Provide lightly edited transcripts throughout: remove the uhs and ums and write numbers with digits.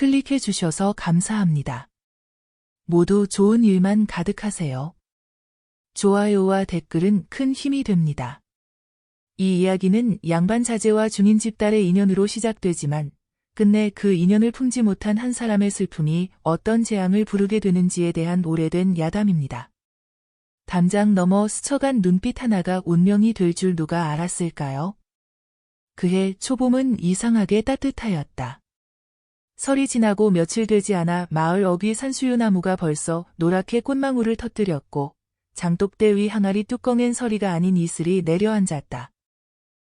클릭해 주셔서 감사합니다. 모두 좋은 일만 가득하세요. 좋아요와 댓글은 큰 힘이 됩니다. 이 이야기는 양반 자제와 중인집 딸의 인연으로 시작되지만 끝내 그 인연을 품지 못한 한 사람의 슬픔이 어떤 재앙을 부르게 되는지에 대한 오래된 야담입니다. 담장 넘어 스쳐간 눈빛 하나가 운명이 될 줄 누가 알았을까요? 그해 초봄은 이상하게 따뜻하였다. 설이 지나고 며칠 되지 않아 마을 어귀 산수유나무가 벌써 노랗게 꽃망울을 터뜨렸고 장독대 위 항아리 뚜껑엔 서리가 아닌 이슬이 내려앉았다.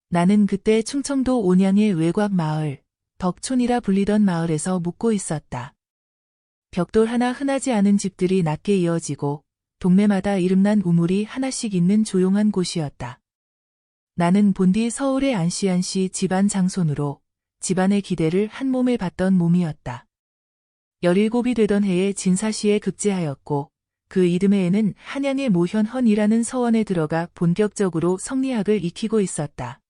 나는 그때 충청도 온양의 외곽 마을, 덕촌이라 불리던 마을에서 묵고 있었다. 벽돌 하나 흔하지 않은 집들이 낮게 이어지고 동네마다 이름난 우물이 하나씩 있는 조용한 곳이었다. 나는 본디 서울의 안시안시 집안 장손으로 집안의 기대를 한 몸에 받던 몸이었다. 17이 되던 해에 진사시에 급제하였고 그 이듬해에는 한양의 모현헌이라는 서원에 들어가 본격적으로 성리학을 익히고 있었다.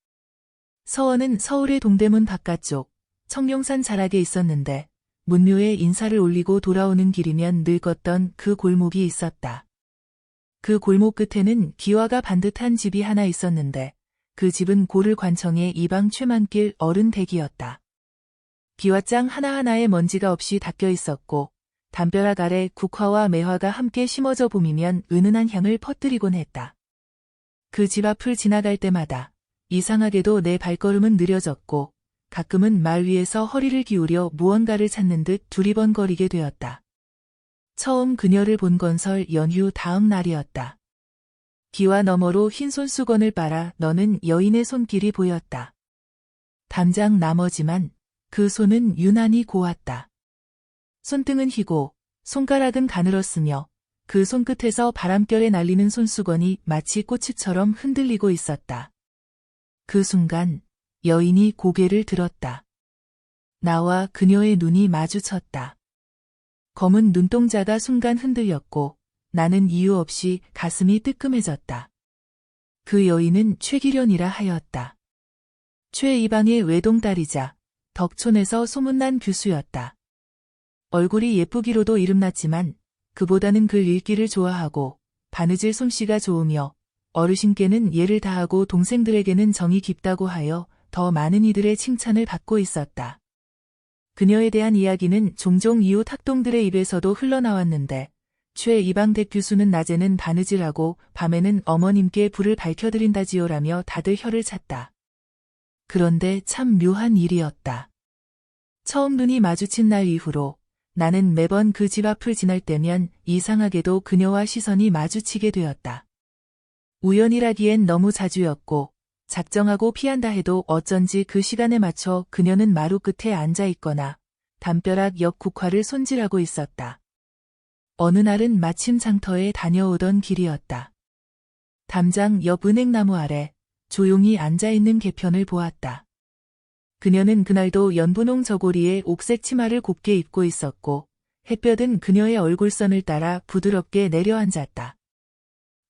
서원은 서울의 동대문 바깥쪽 청룡산 자락에 있었는데 문묘에 인사를 올리고 돌아오는 길이면 늘 걷던 그 골목이 있었다. 그 골목 끝에는 기와가 반듯한 집이 하나 있었는데 그 집은 고를 관청의 이방 최만길 어른 댁이었다. 기와장 하나하나에 먼지가 없이 닦여 있었고 담벼락 아래 국화와 매화가 함께 심어져 봄이면 은은한 향을 퍼뜨리곤 했다. 그 집 앞을 지나갈 때마다 이상하게도 내 발걸음은 느려졌고 가끔은 말 위에서 허리를 기울여 무언가를 찾는 듯 두리번거리게 되었다. 처음 그녀를 본 건 설 연휴 다음 날이었다. 기와 너머로 흰 손수건을 빨아 너는 여인의 손길이 보였다. 담장 나머지만 그 손은 유난히 고왔다. 손등은 희고 손가락은 가늘었으며 그 손끝에서 바람결에 날리는 손수건이 마치 꽃잎처럼 흔들리고 있었다. 그 순간 여인이 고개를 들었다. 나와 그녀의 눈이 마주쳤다. 검은 눈동자가 순간 흔들렸고 나는 이유 없이 가슴이 뜨끔해졌다. 그 여인은 최기련이라 하였다. 최 이방의 외동딸이자 덕촌에서 소문난 교수였다. 얼굴이 예쁘기로도 이름났지만 그보다는 글 읽기를 좋아하고 바느질 솜씨가 좋으며 어르신께는 예를 다하고 동생들에게는 정이 깊다고 하여 더 많은 이들의 칭찬을 받고 있었다. 그녀에 대한 이야기는 종종 이웃 학동들의 입에서도 흘러나왔는데 최 이방댁 교수는 낮에는 바느질하고 밤에는 어머님께 불을 밝혀드린다지요라며 다들 혀를 찼다. 그런데 참 묘한 일이었다. 처음 눈이 마주친 날 이후로 나는 매번 그 집 앞을 지날 때면 이상하게도 그녀와 시선이 마주치게 되었다. 우연이라기엔 너무 자주였고 작정하고 피한다 해도 어쩐지 그 시간에 맞춰 그녀는 마루 끝에 앉아 있거나 담벼락 옆 국화를 손질하고 있었다. 어느 날은 마침 장터에 다녀오던 길이었다. 담장 옆 은행나무 아래 조용히 앉아있는 개편을 보았다. 그녀는 그날도 연분홍 저고리에 옥색 치마를 곱게 입고 있었고 햇볕은 그녀의 얼굴선을 따라 부드럽게 내려앉았다.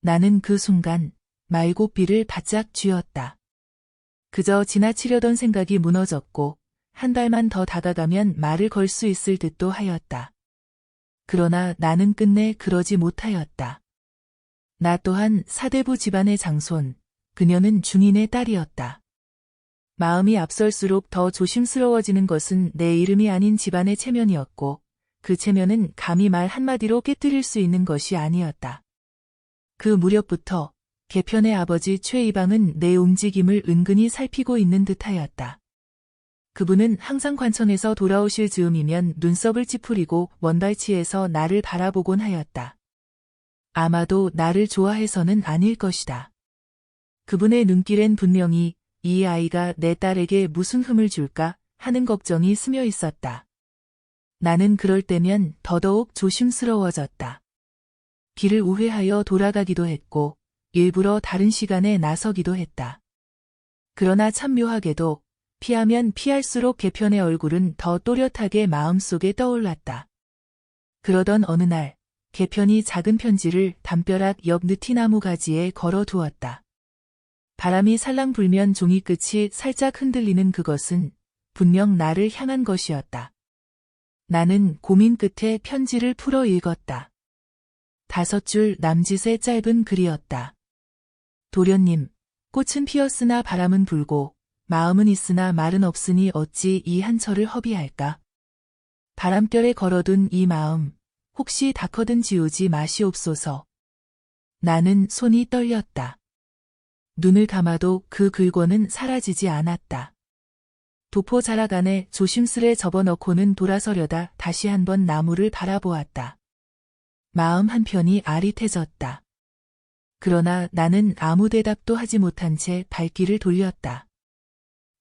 나는 그 순간 말고삐를 바짝 쥐었다. 그저 지나치려던 생각이 무너졌고 한 발만 더 다가가면 말을 걸 수 있을 듯도 하였다. 그러나 나는 끝내 그러지 못하였다. 나 또한 사대부 집안의 장손, 그녀는 중인의 딸이었다. 마음이 앞설수록 더 조심스러워지는 것은 내 이름이 아닌 집안의 체면이었고 그 체면은 감히 말 한마디로 깨뜨릴 수 있는 것이 아니었다. 그 무렵부터 개편의 아버지 최 이방은 내 움직임을 은근히 살피고 있는 듯하였다. 그분은 항상 관청에서 돌아오실 즈음이면 눈썹을 찌푸리고 먼발치에서 나를 바라보곤 하였다. 아마도 나를 좋아해서는 아닐 것이다. 그분의 눈길엔 분명히 이 아이가 내 딸에게 무슨 흠을 줄까 하는 걱정이 스며 있었다. 나는 그럴 때면 더더욱 조심스러워졌다. 길을 우회하여 돌아가기도 했고 일부러 다른 시간에 나서기도 했다. 그러나 참 묘하게도 피하면 피할수록 개편의 얼굴은 더 또렷하게 마음속에 떠올랐다. 그러던 어느 날 개편이 작은 편지를 담벼락 옆 느티나무 가지에 걸어두었다. 바람이 살랑 불면 종이 끝이 살짝 흔들리는 그것은 분명 나를 향한 것이었다. 나는 고민 끝에 편지를 풀어 읽었다. 5줄 남짓의 짧은 글이었다. 도련님, 꽃은 피었으나 바람은 불고 마음은 있으나 말은 없으니 어찌 이 한철을 허비할까? 바람결에 걸어둔 이 마음, 혹시 닥거든 지우지 마시옵소서. 나는 손이 떨렸다. 눈을 감아도 그 글권은 사라지지 않았다. 도포 자락 안에 조심스레 접어넣고는 돌아서려다 다시 한번 나무를 바라보았다. 마음 한편이 아릿해졌다. 그러나 나는 아무 대답도 하지 못한 채 발길을 돌렸다.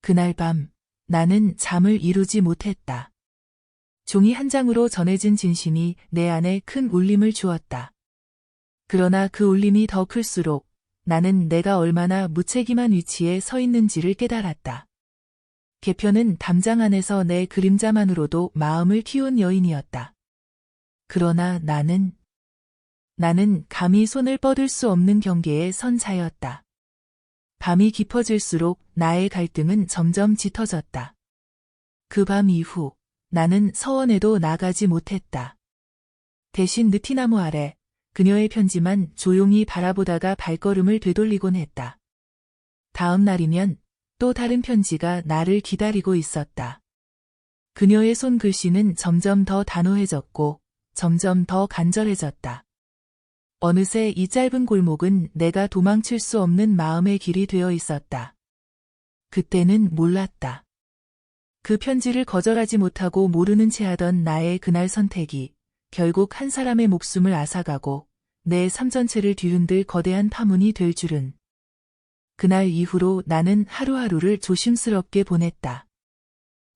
그날 밤 나는 잠을 이루지 못했다. 종이 한 장으로 전해진 진심이 내 안에 큰 울림을 주었다. 그러나 그 울림이 더 클수록 나는 내가 얼마나 무책임한 위치에 서 있는지를 깨달았다. 개편은 담장 안에서 내 그림자만으로도 마음을 키운 여인이었다. 그러나 나는 감히 손을 뻗을 수 없는 경계에 선 자였다. 밤이 깊어질수록 나의 갈등은 점점 짙어졌다. 그 밤 이후 나는 서원에도 나가지 못했다. 대신 느티나무 아래 그녀의 편지만 조용히 바라보다가 발걸음을 되돌리곤 했다. 다음 날이면 또 다른 편지가 나를 기다리고 있었다. 그녀의 손글씨는 점점 더 단호해졌고 점점 더 간절해졌다. 어느새 이 짧은 골목은 내가 도망칠 수 없는 마음의 길이 되어 있었다. 그때는 몰랐다. 그 편지를 거절하지 못하고 모르는 채 하던 나의 그날 선택이 결국 한 사람의 목숨을 앗아가고 내 삶 전체를 뒤흔들 거대한 파문이 될 줄은. 그날 이후로 나는 하루하루를 조심스럽게 보냈다.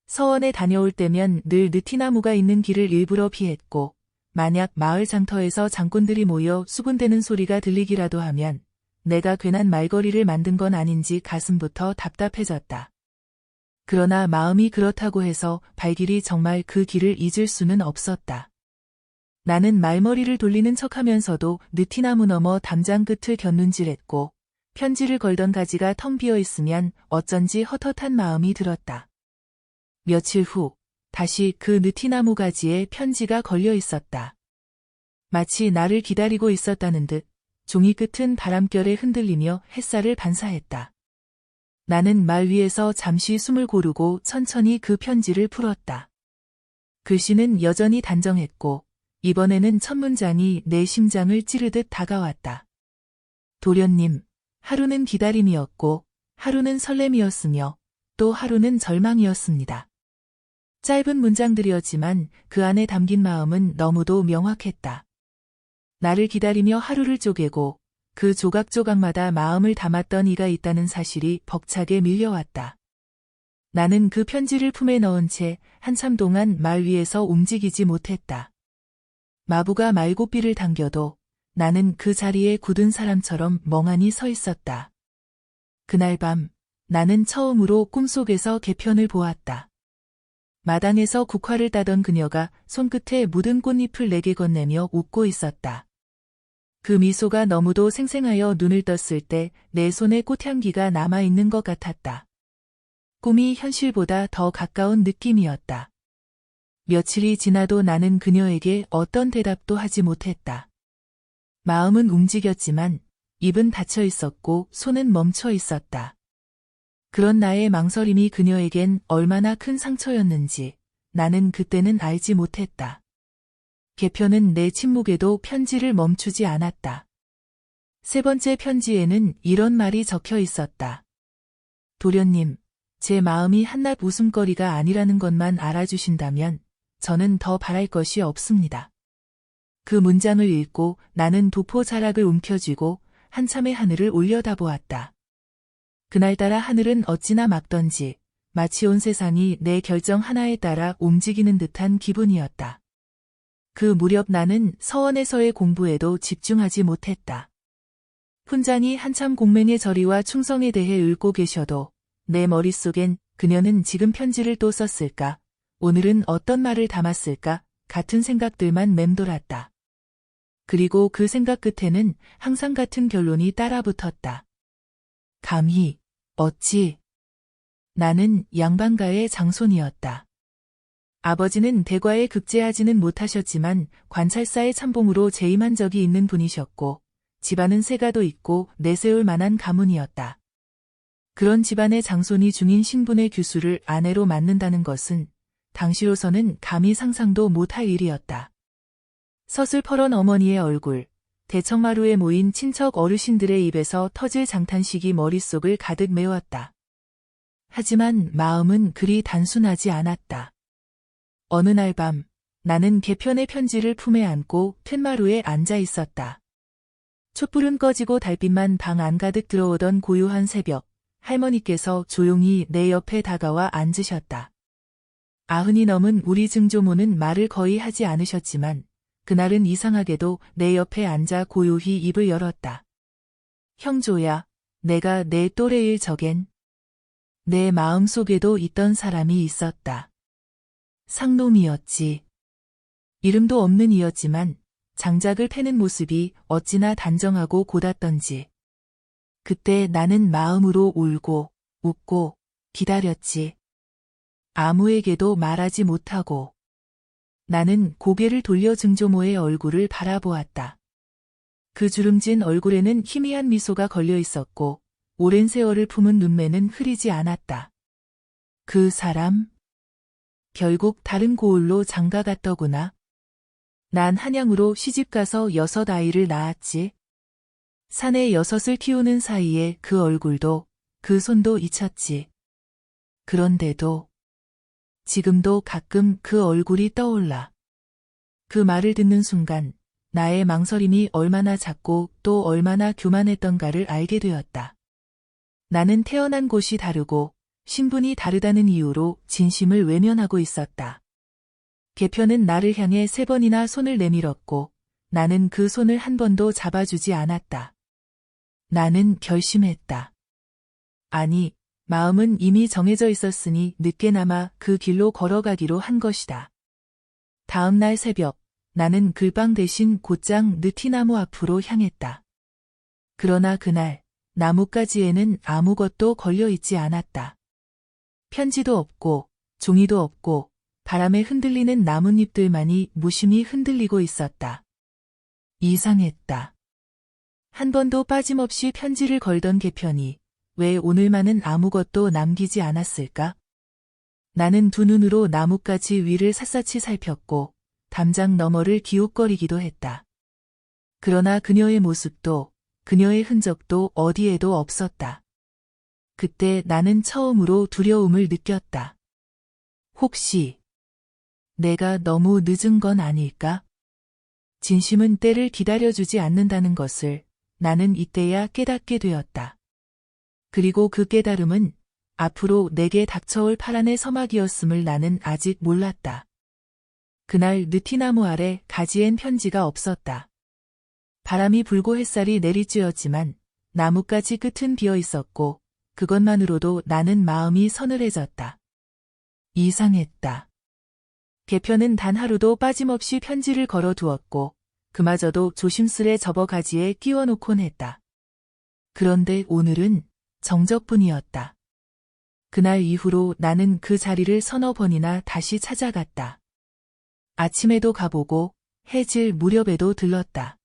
서원에 다녀올 때면 늘 느티나무가 있는 길을 일부러 피했고 만약 마을 장터에서 장꾼들이 모여 수군대는 소리가 들리기라도 하면 내가 괜한 말거리를 만든 건 아닌지 가슴부터 답답해졌다. 그러나 마음이 그렇다고 해서 발길이 정말 그 길을 잊을 수는 없었다. 나는 말머리를 돌리는 척하면서도 느티나무 너머 담장 끝을 곁눈질했고 편지를 걸던 가지가 텅 비어 있으면 어쩐지 헛헛한 마음이 들었다. 며칠 후 다시 그 느티나무 가지에 편지가 걸려 있었다. 마치 나를 기다리고 있었다는 듯 종이 끝은 바람결에 흔들리며 햇살을 반사했다. 나는 말 위에서 잠시 숨을 고르고 천천히 그 편지를 풀었다. 글씨는 여전히 단정했고 이번에는 첫 문장이 내 심장을 찌르듯 다가왔다. 도련님, 하루는 기다림이었고 하루는 설렘이었으며 또 하루는 절망이었습니다. 짧은 문장들이었지만 그 안에 담긴 마음은 너무도 명확했다. 나를 기다리며 하루를 쪼개고 그 조각조각마다 마음을 담았던 이가 있다는 사실이 벅차게 밀려왔다. 나는 그 편지를 품에 넣은 채 한참 동안 말 위에서 움직이지 못했다. 마부가 말고삐를 당겨도 나는 그 자리에 굳은 사람처럼 멍하니 서 있었다. 그날 밤 나는 처음으로 꿈속에서 개편을 보았다. 마당에서 국화를 따던 그녀가 손끝에 묻은 꽃잎을 내게 건네며 웃고 있었다. 그 미소가 너무도 생생하여 눈을 떴을 때 내 손에 꽃향기가 남아있는 것 같았다. 꿈이 현실보다 더 가까운 느낌이었다. 며칠이 지나도 나는 그녀에게 어떤 대답도 하지 못했다. 마음은 움직였지만 입은 닫혀 있었고 손은 멈춰 있었다. 그런 나의 망설임이 그녀에겐 얼마나 큰 상처였는지 나는 그때는 알지 못했다. 개편은 내 침묵에도 편지를 멈추지 않았다. 세 번째 편지에는 이런 말이 적혀 있었다. 도련님, 제 마음이 한낱 웃음거리가 아니라는 것만 알아주신다면 저는 더 바랄 것이 없습니다. 그 문장을 읽고 나는 도포 자락을 움켜쥐고 한참의 하늘을 올려다보았다. 그날따라 하늘은 어찌나 맑던지 마치 온 세상이 내 결정 하나에 따라 움직이는 듯한 기분이었다. 그 무렵 나는 서원에서의 공부에도 집중하지 못했다. 훈장이 한참 공맹의 절의와 충성에 대해 읊고 계셔도 내 머릿속엔 그녀는 지금 편지를 또 썼을까? 오늘은 어떤 말을 담았을까? 같은 생각들만 맴돌았다. 그리고 그 생각 끝에는 항상 같은 결론이 따라붙었다. 감히, 어찌. 나는 양반가의 장손이었다. 아버지는 대과에 급제하지는 못하셨지만 관찰사의 참봉으로 재임한 적이 있는 분이셨고 집안은 세가도 있고 내세울 만한 가문이었다. 그런 집안의 장손이 중인 신분의 규수를 아내로 맡는다는 것은 당시로서는 감히 상상도 못할 일이었다. 서슬퍼런 어머니의 얼굴, 대청마루에 모인 친척 어르신들의 입에서 터질 장탄식이 머릿속을 가득 메웠다. 하지만 마음은 그리 단순하지 않았다. 어느 날 밤, 나는 개편의 편지를 품에 안고 툇마루에 앉아 있었다. 촛불은 꺼지고 달빛만 방 안 가득 들어오던 고요한 새벽, 할머니께서 조용히 내 옆에 다가와 앉으셨다. 90이 넘은 우리 증조모는 말을 거의 하지 않으셨지만 그날은 이상하게도 내 옆에 앉아 고요히 입을 열었다. 형조야, 내가 내 또래일 적엔 내 마음속에도 있던 사람이 있었다. 상놈이었지. 이름도 없는 이였지만 장작을 패는 모습이 어찌나 단정하고 고닫던지. 그때 나는 마음으로 울고 웃고 기다렸지. 아무에게도 말하지 못하고. 나는 고개를 돌려 증조모의 얼굴을 바라보았다. 그 주름진 얼굴에는 희미한 미소가 걸려 있었고 오랜 세월을 품은 눈매는 흐리지 않았다. 그 사람? 결국 다른 고을로 장가갔더구나. 난 한양으로 시집가서 6 아이를 낳았지. 사내 6을 키우는 사이에 그 얼굴도 그 손도 잊혔지. 그런데도 지금도 가끔 그 얼굴이 떠올라. 그 말을 듣는 순간 나의 망설임이 얼마나 작고 또 얼마나 교만했던가를 알게 되었다. 나는 태어난 곳이 다르고 신분이 다르다는 이유로 진심을 외면하고 있었다. 개편은 나를 향해 3번이나 손을 내밀었고 나는 그 손을 한 번도 잡아주지 않았다. 나는 결심했다. 아니, 마음은 이미 정해져 있었으니 늦게나마 그 길로 걸어가기로 한 것이다. 다음 날 새벽, 나는 글방 대신 곧장 느티나무 앞으로 향했다. 그러나 그날 나뭇가지에는 아무것도 걸려있지 않았다. 편지도 없고 종이도 없고 바람에 흔들리는 나뭇잎들만이 무심히 흔들리고 있었다. 이상했다. 한 번도 빠짐없이 편지를 걸던 개편이 왜 오늘만은 아무것도 남기지 않았을까? 나는 두 눈으로 나뭇가지 위를 샅샅이 살폈고 담장 너머를 기웃거리기도 했다. 그러나 그녀의 모습도 그녀의 흔적도 어디에도 없었다. 그때 나는 처음으로 두려움을 느꼈다. 혹시 내가 너무 늦은 건 아닐까? 진심은 때를 기다려주지 않는다는 것을 나는 이때야 깨닫게 되었다. 그리고 그 깨달음은 앞으로 내게 닥쳐올 파란의 서막이었음을 나는 아직 몰랐다. 그날 느티나무 아래 가지엔 편지가 없었다. 바람이 불고 햇살이 내리쬐었지만 나뭇가지 끝은 비어 있었고 그것만으로도 나는 마음이 서늘해졌다. 이상했다. 개편은 단 하루도 빠짐없이 편지를 걸어두었고 그마저도 조심스레 접어 가지에 끼워놓곤 했다. 그런데 오늘은 정적뿐이었다. 그날 이후로 나는 그 자리를 서너 번이나 다시 찾아갔다. 아침에도 가보고 해질 무렵에도 들렀다.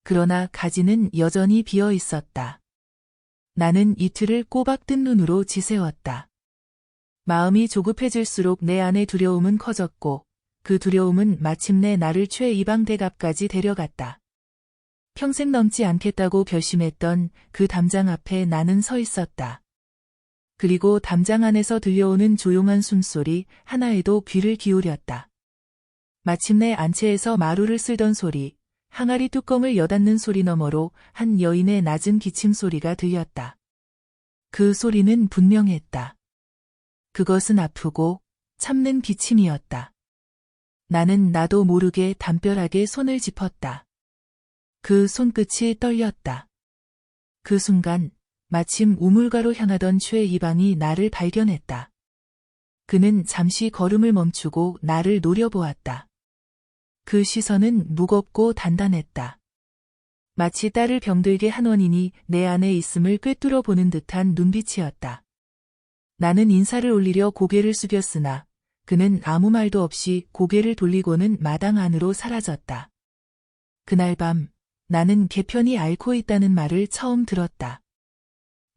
그러나 가지는 여전히 비어 있었다. 나는 이틀을 꼬박 뜬 눈으로 지새웠다. 마음이 조급해질수록 내 안의 두려움은 커졌고 그 두려움은 마침내 나를 최이방대갑까지 데려갔다. 평생 넘지 않겠다고 결심했던 그 담장 앞에 나는 서 있었다. 그리고 담장 안에서 들려오는 조용한 숨소리 하나에도 귀를 기울였다. 마침내 안채에서 마루를 쓸던 소리, 항아리 뚜껑을 여닫는 소리 너머로 한 여인의 낮은 기침 소리가 들렸다. 그 소리는 분명했다. 그것은 아프고 참는 기침이었다. 나는 나도 모르게 담벼락에 손을 짚었다. 그 손끝이 떨렸다. 그 순간 마침 우물가로 향하던 최이방이 나를 발견했다. 그는 잠시 걸음을 멈추고 나를 노려보았다. 그 시선은 무겁고 단단했다. 마치 딸을 병들게 한 원인이 내 안에 있음을 꿰뚫어 보는 듯한 눈빛이었다. 나는 인사를 올리려 고개를 숙였으나 그는 아무 말도 없이 고개를 돌리고는 마당 안으로 사라졌다. 그날 밤 나는 개편이 앓고 있다는 말을 처음 들었다.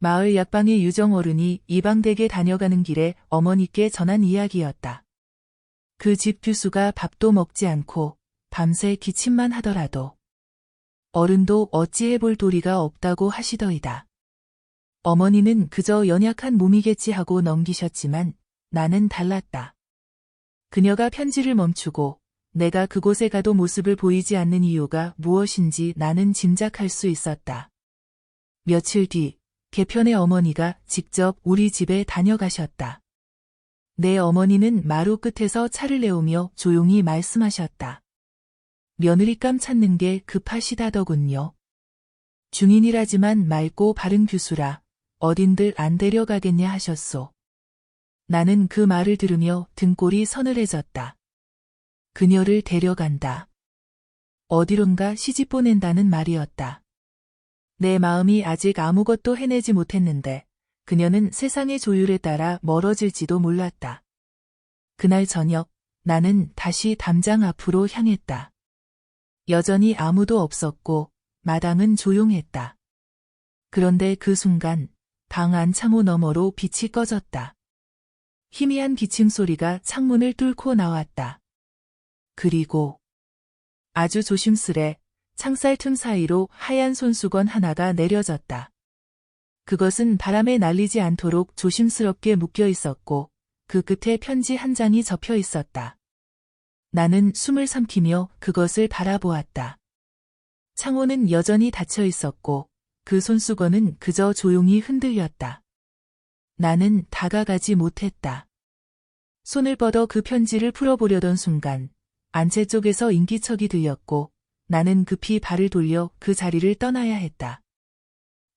마을 약방의 유정어른이 이방댁에 다녀가는 길에 어머니께 전한 이야기였다. 그 집 규수가 밥도 먹지 않고 밤새 기침만 하더라도 어른도 어찌해볼 도리가 없다고 하시더이다. 어머니는 그저 연약한 몸이겠지 하고 넘기셨지만 나는 달랐다. 그녀가 편지를 멈추고 내가 그곳에 가도 모습을 보이지 않는 이유가 무엇인지 나는 짐작할 수 있었다. 며칠 뒤 개편의 어머니가 직접 우리 집에 다녀가셨다. 내 어머니는 마루 끝에서 차를 내오며 조용히 말씀하셨다. 며느리감 찾는 게 급하시다더군요. 중인이라지만 맑고 바른 규수라 어딘들 안 데려가겠냐 하셨소. 나는 그 말을 들으며 등골이 서늘해졌다. 그녀를 데려간다. 어디론가 시집 보낸다는 말이었다. 내 마음이 아직 아무것도 해내지 못했는데 그녀는 세상의 조율에 따라 멀어질지도 몰랐다. 그날 저녁 나는 다시 담장 앞으로 향했다. 여전히 아무도 없었고 마당은 조용했다. 그런데 그 순간 방 안 창호 너머로 빛이 꺼졌다. 희미한 기침 소리가 창문을 뚫고 나왔다. 그리고 아주 조심스레 창살 틈 사이로 하얀 손수건 하나가 내려졌다. 그것은 바람에 날리지 않도록 조심스럽게 묶여 있었고 그 끝에 편지 한 장이 접혀 있었다. 나는 숨을 삼키며 그것을 바라보았다. 창호는 여전히 닫혀 있었고 그 손수건은 그저 조용히 흔들렸다. 나는 다가가지 못했다. 손을 뻗어 그 편지를 풀어보려던 순간 안채 쪽에서 인기척이 들렸고 나는 급히 발을 돌려 그 자리를 떠나야 했다.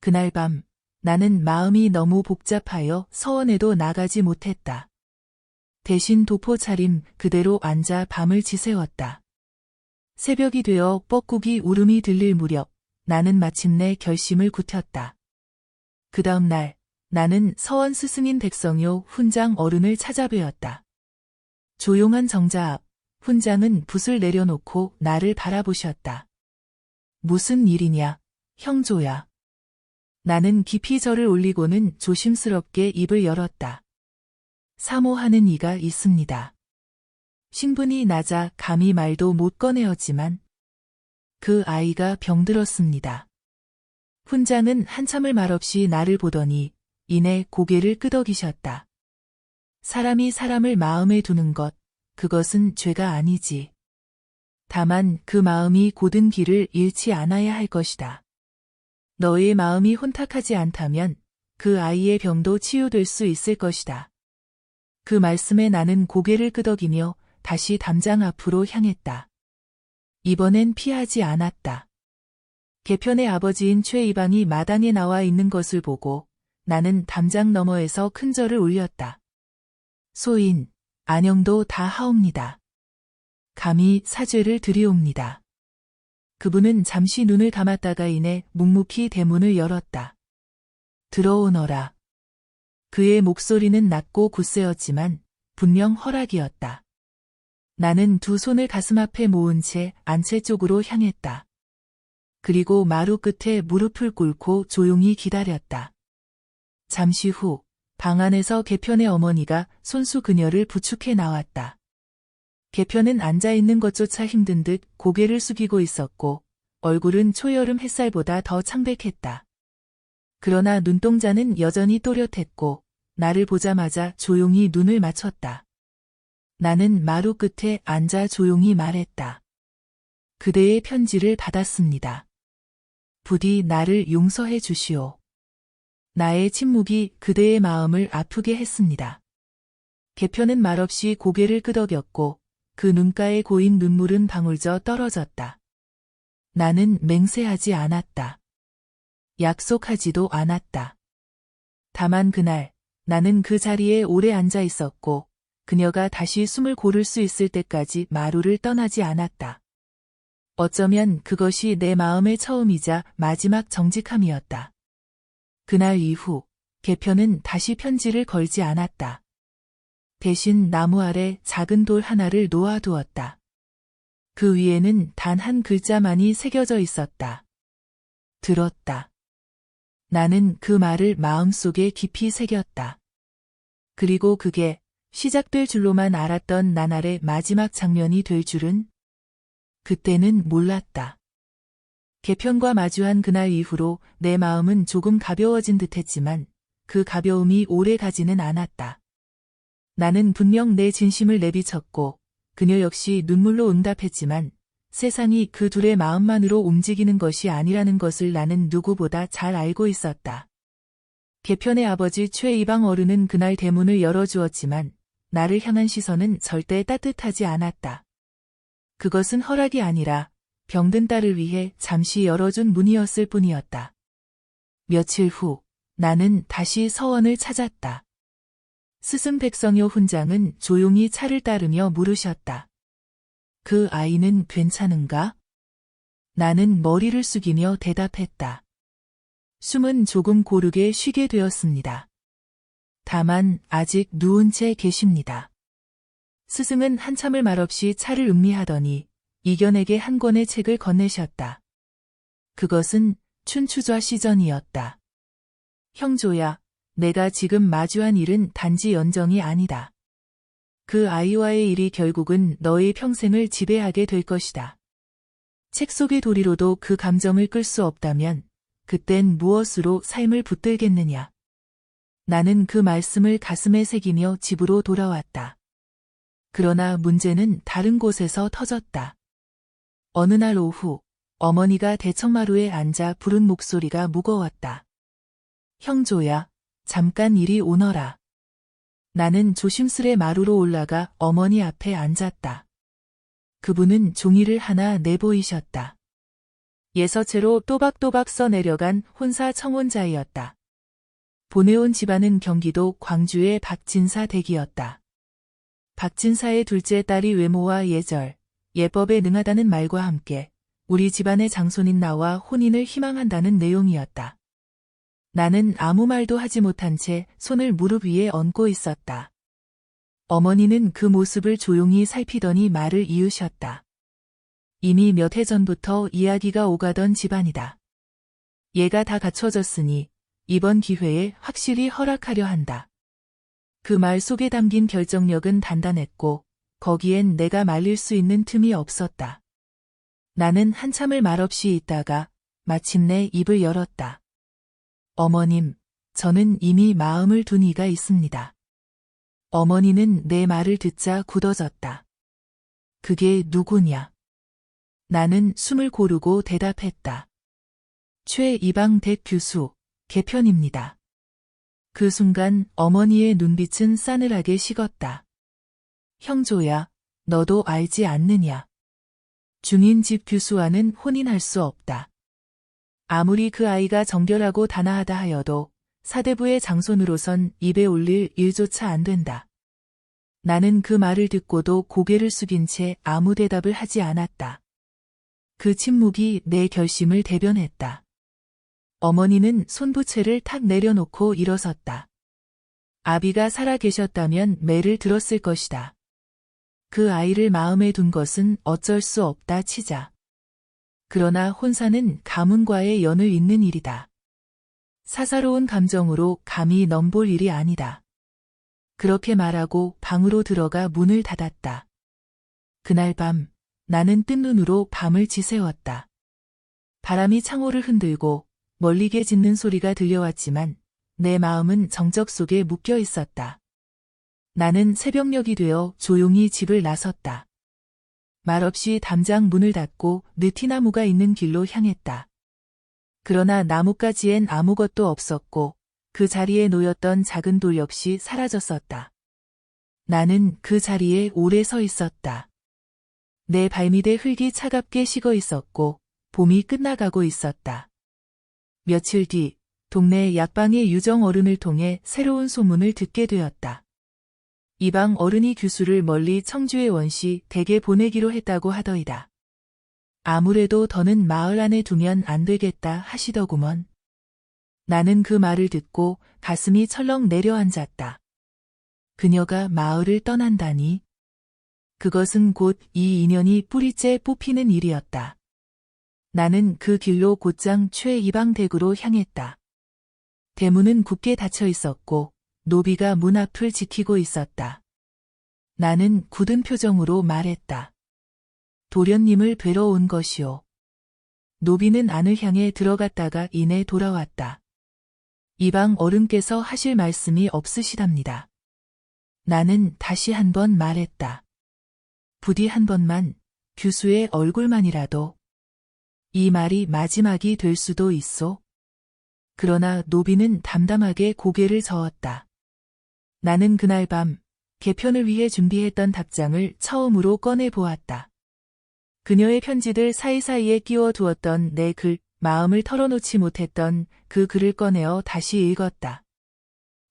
그날 밤 나는 마음이 너무 복잡하여 서원에도 나가지 못했다. 대신 도포 차림 그대로 앉아 밤을 지새웠다. 새벽이 되어 뻐꾸기 울음이 들릴 무렵 나는 마침내 결심을 굳혔다. 그 다음 날 나는 서원 스승인 백성요 훈장 어른을 찾아뵈었다. 조용한 정자 앞 훈장은 붓을 내려놓고 나를 바라보셨다. 무슨 일이냐, 형조야. 나는 깊이 절을 올리고는 조심스럽게 입을 열었다. 사모하는 이가 있습니다. 신분이 낮아 감히 말도 못 꺼내었지만 그 아이가 병들었습니다. 훈장은 한참을 말없이 나를 보더니 이내 고개를 끄덕이셨다. 사람이 사람을 마음에 두는 것, 그것은 죄가 아니지. 다만 그 마음이 고든 길을 잃지 않아야 할 것이다. 너의 마음이 혼탁하지 않다면 그 아이의 병도 치유될 수 있을 것이다. 그 말씀에 나는 고개를 끄덕이며 다시 담장 앞으로 향했다. 이번엔 피하지 않았다. 개편의 아버지인 최 이방이 마당에 나와 있는 것을 보고 나는 담장 너머에서 큰 절을 올렸다. 소인, 안녕도 다 하옵니다. 감히 사죄를 드리옵니다. 그분은 잠시 눈을 감았다가 이내 묵묵히 대문을 열었다. 들어오너라. 그의 목소리는 낮고 굳세었지만 분명 허락이었다. 나는 두 손을 가슴 앞에 모은 채 안채 쪽으로 향했다. 그리고 마루 끝에 무릎을 꿇고 조용히 기다렸다. 잠시 후 방 안에서 개편의 어머니가 손수 그녀를 부축해 나왔다. 개편은 앉아있는 것조차 힘든 듯 고개를 숙이고 있었고 얼굴은 초여름 햇살보다 더 창백했다. 그러나 눈동자는 여전히 또렷했고 나를 보자마자 조용히 눈을 맞췄다. 나는 마루 끝에 앉아 조용히 말했다. 그대의 편지를 받았습니다. 부디 나를 용서해 주시오. 나의 침묵이 그대의 마음을 아프게 했습니다. 개편은 말없이 고개를 끄덕였고 그 눈가에 고인 눈물은 방울져 떨어졌다. 나는 맹세하지 않았다. 약속하지도 않았다. 다만 그날 나는 그 자리에 오래 앉아 있었고 그녀가 다시 숨을 고를 수 있을 때까지 마루를 떠나지 않았다. 어쩌면 그것이 내 마음의 처음이자 마지막 정직함이었다. 그날 이후 개편은 다시 편지를 걸지 않았다. 대신 나무 아래 작은 돌 하나를 놓아두었다. 그 위에는 단 한 글자만이 새겨져 있었다. 들었다. 나는 그 말을 마음속에 깊이 새겼다. 그리고 그게 시작될 줄로만 알았던 나날의 마지막 장면이 될 줄은 그때는 몰랐다. 개편과 마주한 그날 이후로 내 마음은 조금 가벼워진 듯했지만 그 가벼움이 오래 가지는 않았다. 나는 분명 내 진심을 내비쳤고 그녀 역시 눈물로 응답했지만 세상이 그 둘의 마음만으로 움직이는 것이 아니라는 것을 나는 누구보다 잘 알고 있었다. 개편의 아버지 최 이방 어른은 그날 대문을 열어주었지만 나를 향한 시선은 절대 따뜻하지 않았다. 그것은 허락이 아니라 병든 딸을 위해 잠시 열어준 문이었을 뿐이었다. 며칠 후 나는 다시 서원을 찾았다. 스승 백성효 훈장은 조용히 차를 따르며 물으셨다. 그 아이는 괜찮은가? 나는 머리를 숙이며 대답했다. 숨은 조금 고르게 쉬게 되었습니다. 다만 아직 누운 채 계십니다. 스승은 한참을 말없이 차를 음미하더니 이견에게 한 권의 책을 건네셨다. 그것은 춘추좌 시전이었다. 형조야, 내가 지금 마주한 일은 단지 연정이 아니다. 그 아이와의 일이 결국은 너의 평생을 지배하게 될 것이다. 책 속의 도리로도 그 감정을 끌 수 없다면 그땐 무엇으로 삶을 붙들겠느냐. 나는 그 말씀을 가슴에 새기며 집으로 돌아왔다. 그러나 문제는 다른 곳에서 터졌다. 어느 날 오후 어머니가 대청마루에 앉아 부른 목소리가 무거웠다. 형조야, 잠깐 이리 오너라. 나는 조심스레 마루로 올라가 어머니 앞에 앉았다. 그분은 종이를 하나 내보이셨다. 예서체로 또박또박 써내려간 혼사 청혼자이었다. 보내온 집안은 경기도 광주의 박진사 댁이었다. 박진사의 둘째 딸이 외모와 예절, 예법에 능하다는 말과 함께 우리 집안의 장손인 나와 혼인을 희망한다는 내용이었다. 나는 아무 말도 하지 못한 채 손을 무릎 위에 얹고 있었다. 어머니는 그 모습을 조용히 살피더니 말을 이으셨다. 이미 몇 해 전부터 이야기가 오가던 집안이다. 얘가 다 갖춰졌으니 이번 기회에 확실히 허락하려 한다. 그 말 속에 담긴 결정력은 단단했고 거기엔 내가 말릴 수 있는 틈이 없었다. 나는 한참을 말없이 있다가 마침내 입을 열었다. 어머님, 저는 이미 마음을 둔 이가 있습니다. 어머니는 내 말을 듣자 굳어졌다. 그게 누구냐? 나는 숨을 고르고 대답했다. 최 이방 댁 교수, 개편입니다. 그 순간 어머니의 눈빛은 싸늘하게 식었다. 형조야, 너도 알지 않느냐? 중인 집 교수와는 혼인할 수 없다. 아무리 그 아이가 정결하고 단아하다 하여도 사대부의 장손으로선 입에 올릴 일조차 안 된다. 나는 그 말을 듣고도 고개를 숙인 채 아무 대답을 하지 않았다. 그 침묵이 내 결심을 대변했다. 어머니는 손부채를 탁 내려놓고 일어섰다. 아비가 살아 계셨다면 매를 들었을 것이다. 그 아이를 마음에 둔 것은 어쩔 수 없다 치자. 그러나 혼사는 가문과의 연을 잇는 일이다. 사사로운 감정으로 감히 넘볼 일이 아니다. 그렇게 말하고 방으로 들어가 문을 닫았다. 그날 밤 나는 뜬 눈으로 밤을 지새웠다. 바람이 창호를 흔들고 멀리게 짖는 소리가 들려왔지만 내 마음은 정적 속에 묶여 있었다. 나는 새벽녘이 되어 조용히 집을 나섰다. 말없이 담장 문을 닫고 느티나무가 있는 길로 향했다. 그러나 나뭇가지엔 아무것도 없었고 그 자리에 놓였던 작은 돌 역시 사라졌었다. 나는 그 자리에 오래 서 있었다. 내 발밑에 흙이 차갑게 식어 있었고 봄이 끝나가고 있었다. 며칠 뒤 동네 약방의 유정 어른을 통해 새로운 소문을 듣게 되었다. 이방 어른이 규수를 멀리 청주의 원시 댁에 보내기로 했다고 하더이다. 아무래도 더는 마을 안에 두면 안 되겠다 하시더구먼. 나는 그 말을 듣고 가슴이 철렁 내려앉았다. 그녀가 마을을 떠난다니. 그것은 곧 이 인연이 뿌리째 뽑히는 일이었다. 나는 그 길로 곧장 최이방댁으로 향했다. 대문은 굳게 닫혀 있었고 노비가 문 앞을 지키고 있었다. 나는 굳은 표정으로 말했다. 도련님을 뵈러 온 것이오. 노비는 안을 향해 들어갔다가 이내 돌아왔다. 이방 어른께서 하실 말씀이 없으시답니다. 나는 다시 한 번 말했다. 부디 한 번만, 규수의 얼굴만이라도. 이 말이 마지막이 될 수도 있소. 그러나 노비는 담담하게 고개를 저었다. 나는 그날 밤 개편을 위해 준비했던 답장을 처음으로 꺼내 보았다. 그녀의 편지들 사이사이에 끼워 두었던 내 글, 마음을 털어놓지 못했던 그 글을 꺼내어 다시 읽었다.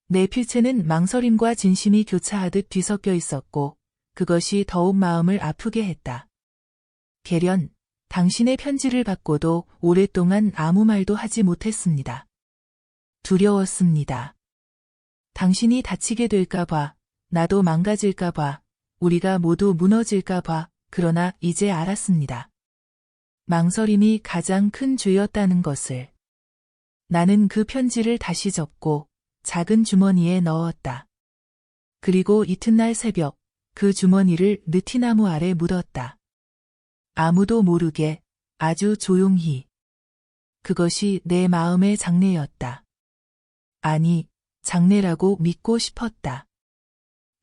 내 필체는 망설임과 진심이 교차하듯 뒤섞여 있었고 그것이 더욱 마음을 아프게 했다. 계련, 당신의 편지를 받고도 오랫동안 아무 말도 하지 못했습니다. 두려웠습니다. 당신이 다치게 될까봐, 나도 망가질까봐, 우리가 모두 무너질까봐, 그러나 이제 알았습니다. 망설임이 가장 큰 죄였다는 것을. 나는 그 편지를 다시 접고 작은 주머니에 넣었다. 그리고 이튿날 새벽 그 주머니를 느티나무 아래 묻었다. 아무도 모르게 아주 조용히. 그것이 내 마음의 장례였다. 아니, 장례라고 믿고 싶었다.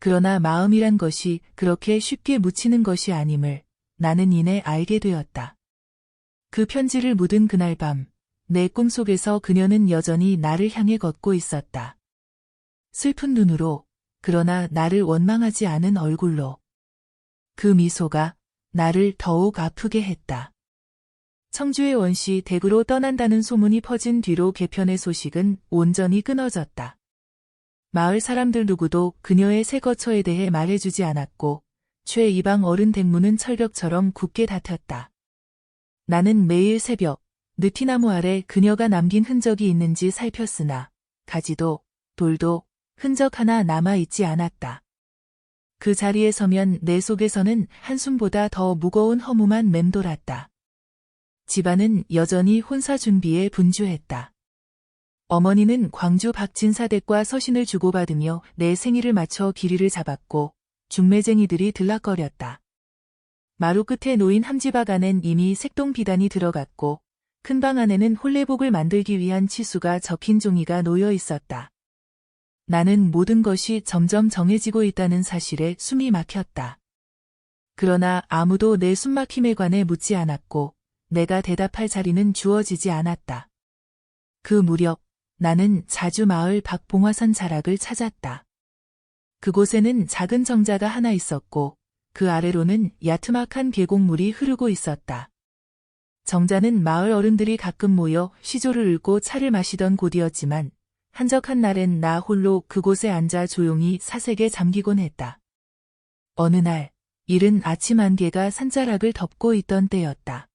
그러나 마음이란 것이 그렇게 쉽게 묻히는 것이 아님을 나는 이내 알게 되었다. 그 편지를 묻은 그날 밤, 내 꿈속에서 그녀는 여전히 나를 향해 걷고 있었다. 슬픈 눈으로, 그러나 나를 원망하지 않은 얼굴로. 그 미소가 나를 더욱 아프게 했다. 청주의 원시 댁으로 떠난다는 소문이 퍼진 뒤로 개편의 소식은 온전히 끊어졌다. 마을 사람들 누구도 그녀의 새 거처에 대해 말해주지 않았고 최이방 어른 댁문은 철벽처럼 굳게 닫혔다. 나는 매일 새벽 느티나무 아래 그녀가 남긴 흔적이 있는지 살폈으나 가지도 돌도 흔적 하나 남아있지 않았다. 그 자리에 서면 내 속에서는 한숨보다 더 무거운 허무만 맴돌았다. 집안은 여전히 혼사 준비에 분주했다. 어머니는 광주 박진사댁과 서신을 주고받으며 내 생일을 맞춰 길이를 잡았고 중매쟁이들이 들락거렸다. 마루 끝에 놓인 함지박 안엔 이미 색동 비단이 들어갔고 큰 방 안에는 홀레복을 만들기 위한 치수가 적힌 종이가 놓여 있었다. 나는 모든 것이 점점 정해지고 있다는 사실에 숨이 막혔다. 그러나 아무도 내 숨막힘에 관해 묻지 않았고 내가 대답할 자리는 주어지지 않았다. 그 무렵 나는 자주 마을 박봉화산 자락을 찾았다. 그곳에는 작은 정자가 하나 있었고 그 아래로는 야트막한 계곡물이 흐르고 있었다. 정자는 마을 어른들이 가끔 모여 시조를 읊고 차를 마시던 곳이었지만 한적한 날엔 나 홀로 그곳에 앉아 조용히 사색에 잠기곤 했다. 어느 날 이른 아침 안개가 산자락을 덮고 있던 때였다.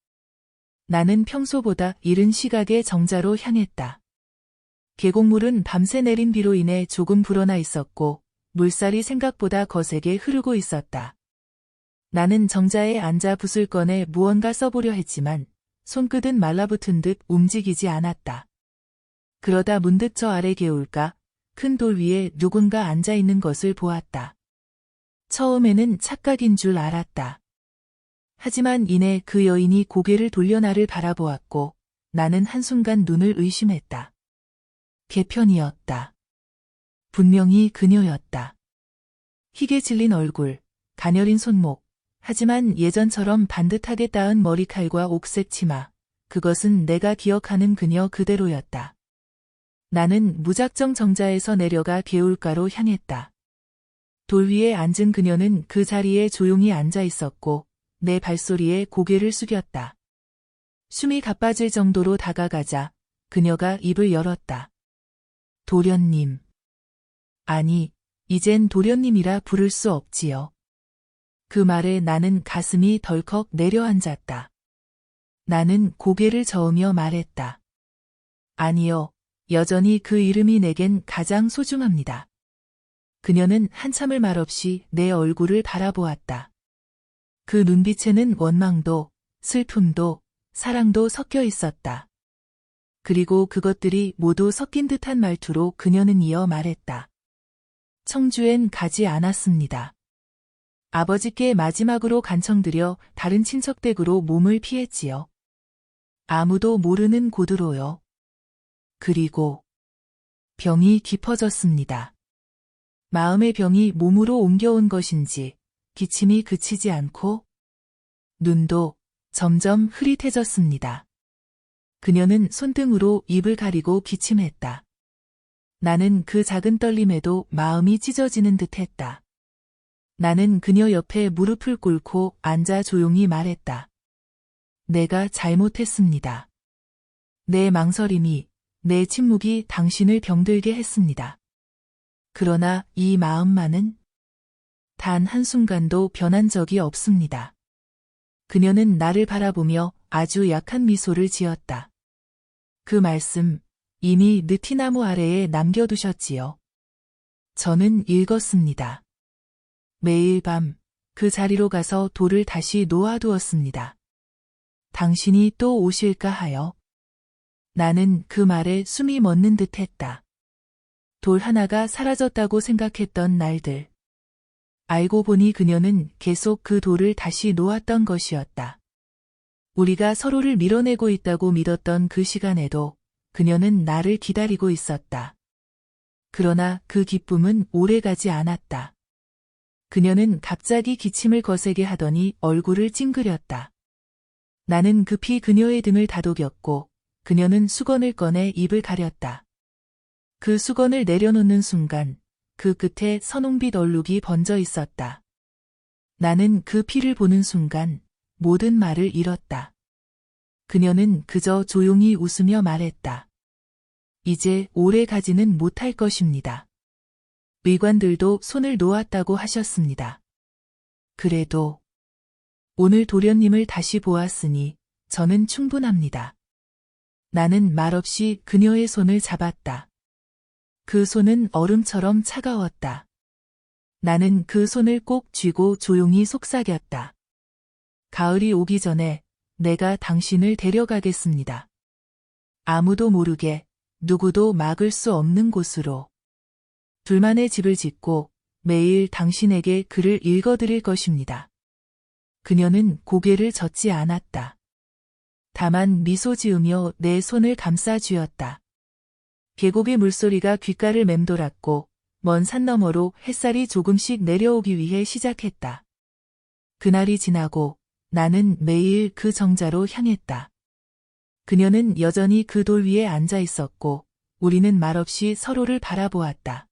나는 평소보다 이른 시각에 정자로 향했다. 계곡물은 밤새 내린 비로 인해 조금 불어나 있었고 물살이 생각보다 거세게 흐르고 있었다. 나는 정자에 앉아 붓을 꺼내 무언가 써보려 했지만 손끝은 말라붙은 듯 움직이지 않았다. 그러다 문득 저 아래 개울가 큰 돌 위에 누군가 앉아있는 것을 보았다. 처음에는 착각인 줄 알았다. 하지만 이내 그 여인이 고개를 돌려 나를 바라보았고 나는 한순간 눈을 의심했다. 개편이었다. 분명히 그녀였다. 희게 질린 얼굴, 가녀린 손목, 하지만 예전처럼 반듯하게 따은 머리칼과 옥색 치마, 그것은 내가 기억하는 그녀 그대로였다. 나는 무작정 정자에서 내려가 개울가로 향했다. 돌 위에 앉은 그녀는 그 자리에 조용히 앉아 있었고 내 발소리에 고개를 숙였다. 숨이 가빠질 정도로 다가가자 그녀가 입을 열었다. 도련님. 아니, 이젠 도련님이라 부를 수 없지요. 그 말에 나는 가슴이 덜컥 내려앉았다. 나는 고개를 저으며 말했다. 아니요, 여전히 그 이름이 내겐 가장 소중합니다. 그녀는 한참을 말없이 내 얼굴을 바라보았다. 그 눈빛에는 원망도, 슬픔도, 사랑도 섞여 있었다. 그리고 그것들이 모두 섞인 듯한 말투로 그녀는 이어 말했다. 청주엔 가지 않았습니다. 아버지께 마지막으로 간청드려 다른 친척 댁으로 몸을 피했지요. 아무도 모르는 곳으로요. 그리고 병이 깊어졌습니다. 마음의 병이 몸으로 옮겨온 것인지 기침이 그치지 않고 눈도 점점 흐릿해졌습니다. 그녀는 손등으로 입을 가리고 기침했다. 나는 그 작은 떨림에도 마음이 찢어지는 듯했다. 나는 그녀 옆에 무릎을 꿇고 앉아 조용히 말했다. 내가 잘못했습니다. 내 망설임이, 내 침묵이 당신을 병들게 했습니다. 그러나 이 마음만은 단 한순간도 변한 적이 없습니다. 그녀는 나를 바라보며 아주 약한 미소를 지었다. 그 말씀, 이미 느티나무 아래에 남겨두셨지요. 저는 읽었습니다. 매일 밤 그 자리로 가서 돌을 다시 놓아두었습니다. 당신이 또 오실까 하여. 나는 그 말에 숨이 멎는 듯했다. 돌 하나가 사라졌다고 생각했던 날들. 알고 보니 그녀는 계속 그 돌을 다시 놓았던 것이었다. 우리가 서로를 밀어내고 있다고 믿었던 그 시간에도 그녀는 나를 기다리고 있었다. 그러나 그 기쁨은 오래가지 않았다. 그녀는 갑자기 기침을 거세게 하더니 얼굴을 찡그렸다. 나는 급히 그녀의 등을 다독였고 그녀는 수건을 꺼내 입을 가렸다. 그 수건을 내려놓는 순간 그 끝에 선홍빛 얼룩이 번져 있었다. 나는 그 피를 보는 순간 모든 말을 잃었다. 그녀는 그저 조용히 웃으며 말했다. 이제 오래 가지는 못할 것입니다. 의관들도 손을 놓았다고 하셨습니다. 그래도 오늘 도련님을 다시 보았으니 저는 충분합니다. 나는 말없이 그녀의 손을 잡았다. 그 손은 얼음처럼 차가웠다. 나는 그 손을 꼭 쥐고 조용히 속삭였다. 가을이 오기 전에 내가 당신을 데려가겠습니다. 아무도 모르게, 누구도 막을 수 없는 곳으로. 둘만의 집을 짓고 매일 당신에게 글을 읽어드릴 것입니다. 그녀는 고개를 젓지 않았다. 다만 미소 지으며 내 손을 감싸 쥐었다. 계곡의 물소리가 귓가를 맴돌았고 먼 산 너머로 햇살이 조금씩 내려오기 위해 시작했다. 그날이 지나고 나는 매일 그 정자로 향했다. 그녀는 여전히 그 돌 위에 앉아 있었고 우리는 말없이 서로를 바라보았다.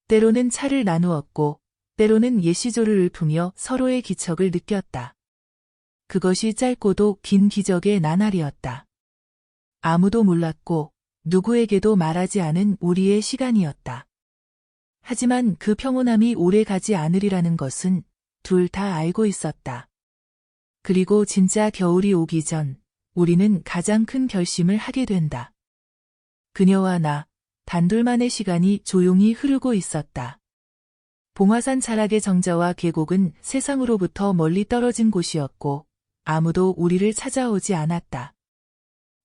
때로는 차를 나누었고 때로는 예시조를 읊으며 서로의 기척을 느꼈다. 그것이 짧고도 긴 기적의 나날이었다. 아무도 몰랐고 누구에게도 말하지 않은 우리의 시간이었다. 하지만 그 평온함이 오래 가지 않으리라는 것은 둘 다 알고 있었다. 그리고 진짜 겨울이 오기 전 우리는 가장 큰 결심을 하게 된다. 그녀와 나, 단둘만의 시간이 조용히 흐르고 있었다. 봉화산 자락의 정자와 계곡은 세상으로부터 멀리 떨어진 곳이었고 아무도 우리를 찾아오지 않았다.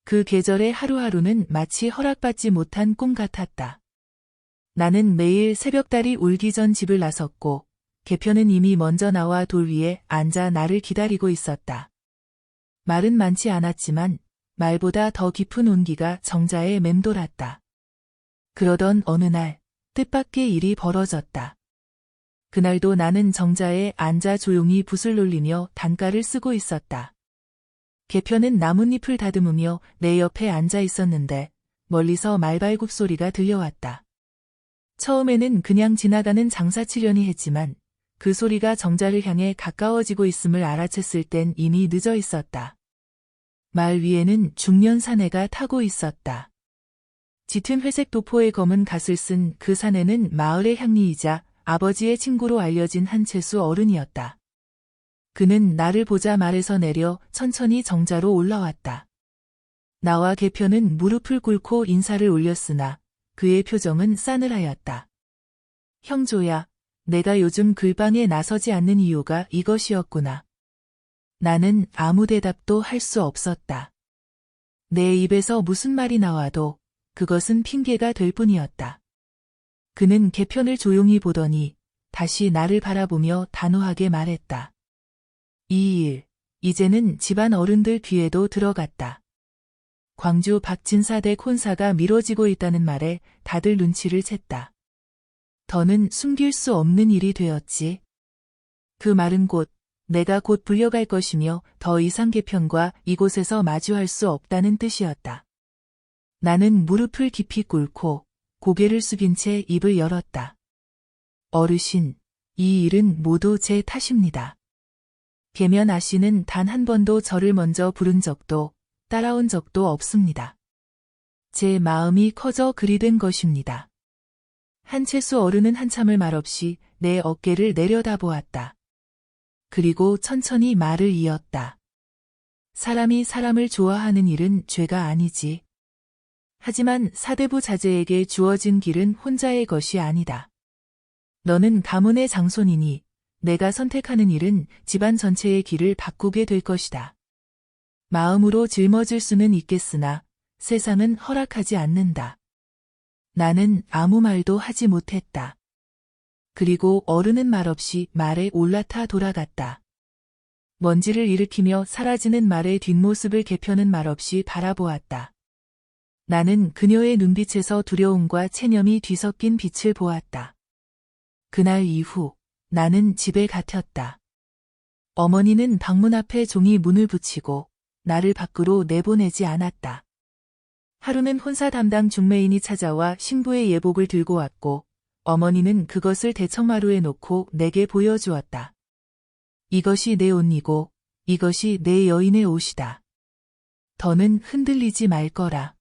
그 계절의 하루하루는 마치 허락받지 못한 꿈 같았다. 나는 매일 새벽달이 울기 전 집을 나섰고 개편은 이미 먼저 나와 돌 위에 앉아 나를 기다리고 있었다. 말은 많지 않았지만 말보다 더 깊은 온기가 정자에 맴돌았다. 그러던 어느 날 뜻밖의 일이 벌어졌다. 그날도 나는 정자에 앉아 조용히 붓을 놀리며 단가를 쓰고 있었다. 개편은 나뭇잎을 다듬으며 내 옆에 앉아 있었는데 멀리서 말발굽 소리가 들려왔다. 처음에는 그냥 지나가는 장사치려니 했지만 그 소리가 정자를 향해 가까워지고 있음을 알아챘을 땐 이미 늦어 있었다. 말 위에는 중년 사내가 타고 있었다. 짙은 회색 도포의 검은 갓을 쓴 그 사내는 마을의 향리이자 아버지의 친구로 알려진 한 채수 어른이었다. 그는 나를 보자 말에서 내려 천천히 정자로 올라왔다. 나와 개편은 무릎을 꿇고 인사를 올렸으나 그의 표정은 싸늘하였다. 형조야, 내가 요즘 글방에 나서지 않는 이유가 이것이었구나. 나는 아무 대답도 할 수 없었다. 내 입에서 무슨 말이 나와도 그것은 핑계가 될 뿐이었다. 그는 개편을 조용히 보더니 다시 나를 바라보며 단호하게 말했다. 이 일, 이제는 집안 어른들 귀에도 들어갔다. 광주 박진사댁 혼사가 미뤄지고 있다는 말에 다들 눈치를 챘다. 더는 숨길 수 없는 일이 되었지. 그 말은 곧 내가 곧 불려갈 것이며 더 이상 개편과 이곳에서 마주할 수 없다는 뜻이었다. 나는 무릎을 깊이 꿇고 고개를 숙인 채 입을 열었다. 어르신, 이 일은 모두 제 탓입니다. 계면 아씨는 단 한 번도 저를 먼저 부른 적도 따라온 적도 없습니다. 제 마음이 커져 그리 된 것입니다. 한채수 어른은 한참을 말없이 내 어깨를 내려다보았다. 그리고 천천히 말을 이었다. 사람이 사람을 좋아하는 일은 죄가 아니지. 하지만 사대부 자제에게 주어진 길은 혼자의 것이 아니다. 너는 가문의 장손이니 내가 선택하는 일은 집안 전체의 길을 바꾸게 될 것이다. 마음으로 짊어질 수는 있겠으나 세상은 허락하지 않는다. 나는 아무 말도 하지 못했다. 그리고 어른은 말없이 말에 올라타 돌아갔다. 먼지를 일으키며 사라지는 말의 뒷모습을 개편은 말없이 바라보았다. 나는 그녀의 눈빛에서 두려움과 체념이 뒤섞인 빛을 보았다. 그날 이후 나는 집에 갇혔다. 어머니는 방문 앞에 종이 문을 붙이고 나를 밖으로 내보내지 않았다. 하루는 혼사 담당 중매인이 찾아와 신부의 예복을 들고 왔고 어머니는 그것을 대청마루에 놓고 내게 보여주었다. 이것이 내 옷이고 이것이 내 여인의 옷이다. 더는 흔들리지 말 거라.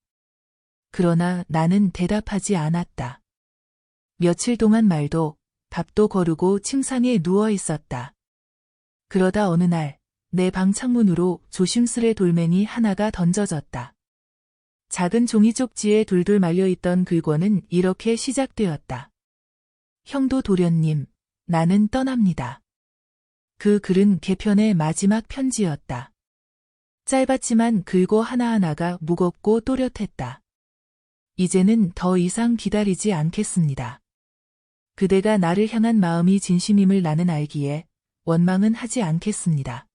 그러나 나는 대답하지 않았다. 며칠 동안 말도 밥도 거르고 침상에 누워 있었다. 그러다 어느 날 내 방 창문으로 조심스레 돌멩이 하나가 던져졌다. 작은 종이 쪽지에 둘둘 말려있던 글권은 이렇게 시작되었다. 형도 도련님, 나는 떠납니다. 그 글은 개편의 마지막 편지였다. 짧았지만 글고 하나하나가 무겁고 또렷했다. 이제는 더 이상 기다리지 않겠습니다. 그대가 나를 향한 마음이 진심임을 나는 알기에 원망은 하지 않겠습니다.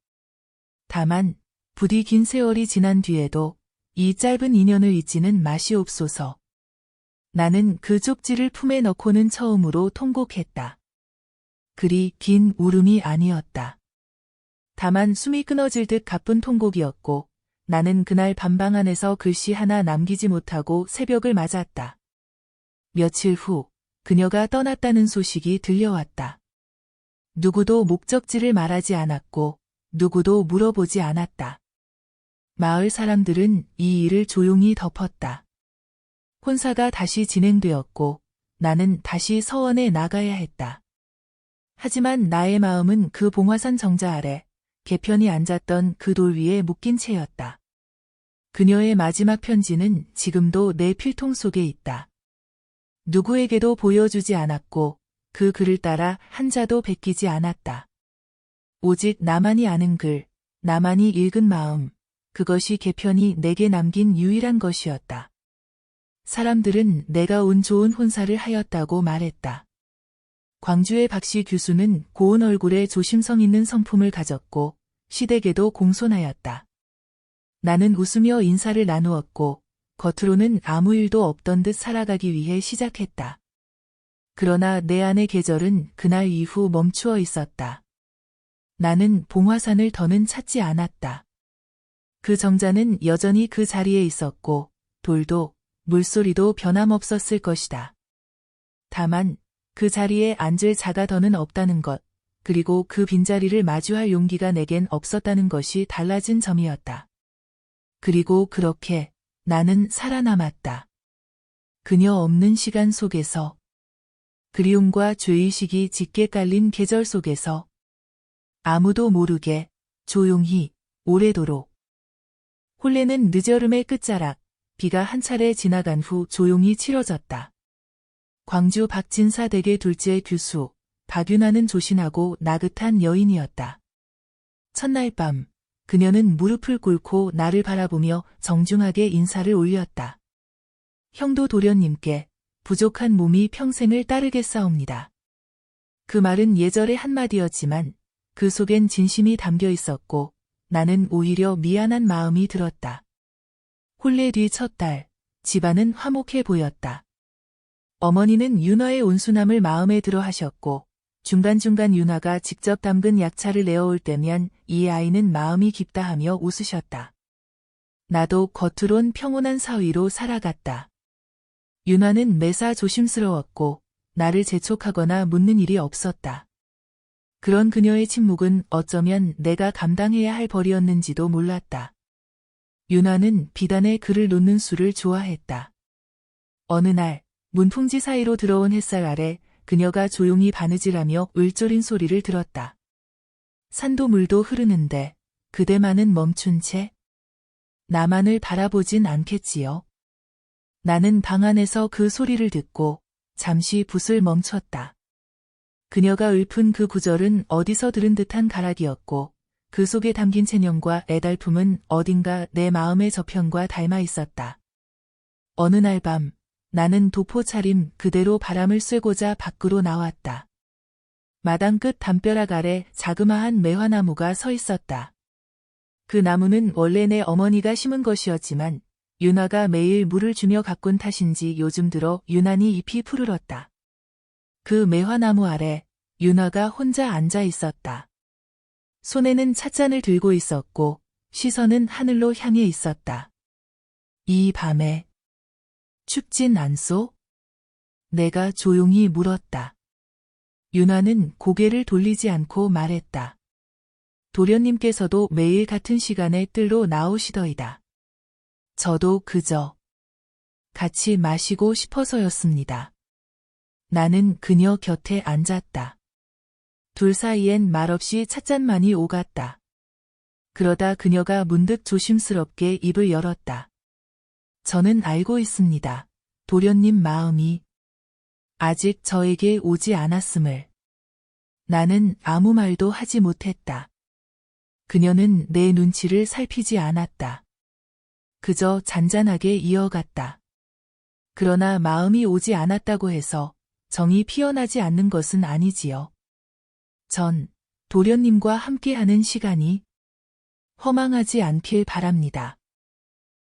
다만 부디 긴 세월이 지난 뒤에도 이 짧은 인연을 잊지는 마시옵소서. 나는 그 쪽지를 품에 넣고는 처음으로 통곡했다. 그리 긴 울음이 아니었다. 다만 숨이 끊어질 듯 가쁜 통곡이었고 나는 그날 밤방 안에서 글씨 하나 남기지 못하고 새벽을 맞았다. 며칠 후 그녀가 떠났다는 소식이 들려왔다. 누구도 목적지를 말하지 않았고 누구도 물어보지 않았다. 마을 사람들은 이 일을 조용히 덮었다. 혼사가 다시 진행되었고 나는 다시 서원에 나가야 했다. 하지만 나의 마음은 그 봉화산 정자 아래 개편이 앉았던 그 돌 위에 묶인 채였다. 그녀의 마지막 편지는 지금도 내 필통 속에 있다. 누구에게도 보여주지 않았고 그 글을 따라 한자도 베끼지 않았다. 오직 나만이 아는 글, 나만이 읽은 마음, 그것이 개편이 내게 남긴 유일한 것이었다. 사람들은 내가 운 좋은 혼사를 하였다고 말했다. 광주의 박씨 교수는 고운 얼굴에 조심성 있는 성품을 가졌고 시댁에도 공손하였다. 나는 웃으며 인사를 나누었고 겉으로는 아무 일도 없던 듯 살아가기 위해 시작했다. 그러나 내 안의 계절은 그날 이후 멈추어 있었다. 나는 봉화산을 더는 찾지 않았다. 그 정자는 여전히 그 자리에 있었고 돌도 물소리도 변함없었을 것이다. 다만 그 자리에 앉을 자가 더는 없다는 것, 그리고 그 빈자리를 마주할 용기가 내겐 없었다는 것이 달라진 점이었다. 그리고 그렇게 나는 살아남았다. 그녀 없는 시간 속에서, 그리움과 죄의식이 짙게 깔린 계절 속에서, 아무도 모르게, 조용히, 오래도록. 혼례는 늦여름의 끝자락, 비가 한 차례 지나간 후 조용히 치러졌다. 광주 박진사 대계 둘째 교수, 박윤아는 조신하고 나긋한 여인이었다. 첫날 밤, 그녀는 무릎을 꿇고 나를 바라보며 정중하게 인사를 올렸다. 형도 도련님께 부족한 몸이 평생을 따르겠사옵니다. 그 말은 예절의 한마디였지만 그 속엔 진심이 담겨 있었고 나는 오히려 미안한 마음이 들었다. 혼례 뒤 첫 달, 집안은 화목해 보였다. 어머니는 윤화의 온순함을 마음에 들어 하셨고 중간중간 윤화가 직접 담근 약차를 내어올 때면 이 아이는 마음이 깊다 하며 웃으셨다. 나도 겉으론 평온한 사위로 살아갔다. 윤화는 매사 조심스러웠고 나를 재촉하거나 묻는 일이 없었다. 그런 그녀의 침묵은 어쩌면 내가 감당해야 할 벌이었는지도 몰랐다. 윤화는 비단에 글을 놓는 수를 좋아했다. 어느 날 문풍지 사이로 들어온 햇살 아래 그녀가 조용히 바느질하며 울조린 소리를 들었다. 산도 물도 흐르는데 그대만은 멈춘 채 나만을 바라보진 않겠지요. 나는 방 안에서 그 소리를 듣고 잠시 붓을 멈췄다. 그녀가 읊은 그 구절은 어디서 들은 듯한 가락이었고 그 속에 담긴 체념과 애달픔은 어딘가 내 마음의 저편과 닮아 있었다. 어느 날 밤 나는 도포 차림 그대로 바람을 쐬고자 밖으로 나왔다. 마당 끝 담벼락 아래 자그마한 매화나무가 서 있었다. 그 나무는 원래 내 어머니가 심은 것이었지만 윤화가 매일 물을 주며 가꾼 탓인지 요즘 들어 유난히 잎이 푸르렀다. 그 매화나무 아래 윤화가 혼자 앉아 있었다. 손에는 찻잔을 들고 있었고 시선은 하늘로 향해 있었다. 이 밤에 춥진 않소? 내가 조용히 물었다. 윤화는 고개를 돌리지 않고 말했다. 도련님께서도 매일 같은 시간에 뜰로 나오시더이다. 저도 그저 같이 마시고 싶어서였습니다. 나는 그녀 곁에 앉았다. 둘 사이엔 말없이 찻잔만이 오갔다. 그러다 그녀가 문득 조심스럽게 입을 열었다. 저는 알고 있습니다. 도련님 마음이 아직 저에게 오지 않았음을. 나는 아무 말도 하지 못했다. 그녀는 내 눈치를 살피지 않았다. 그저 잔잔하게 이어갔다. 그러나 마음이 오지 않았다고 해서 정이 피어나지 않는 것은 아니지요. 전 도련님과 함께하는 시간이 허망하지 않길 바랍니다.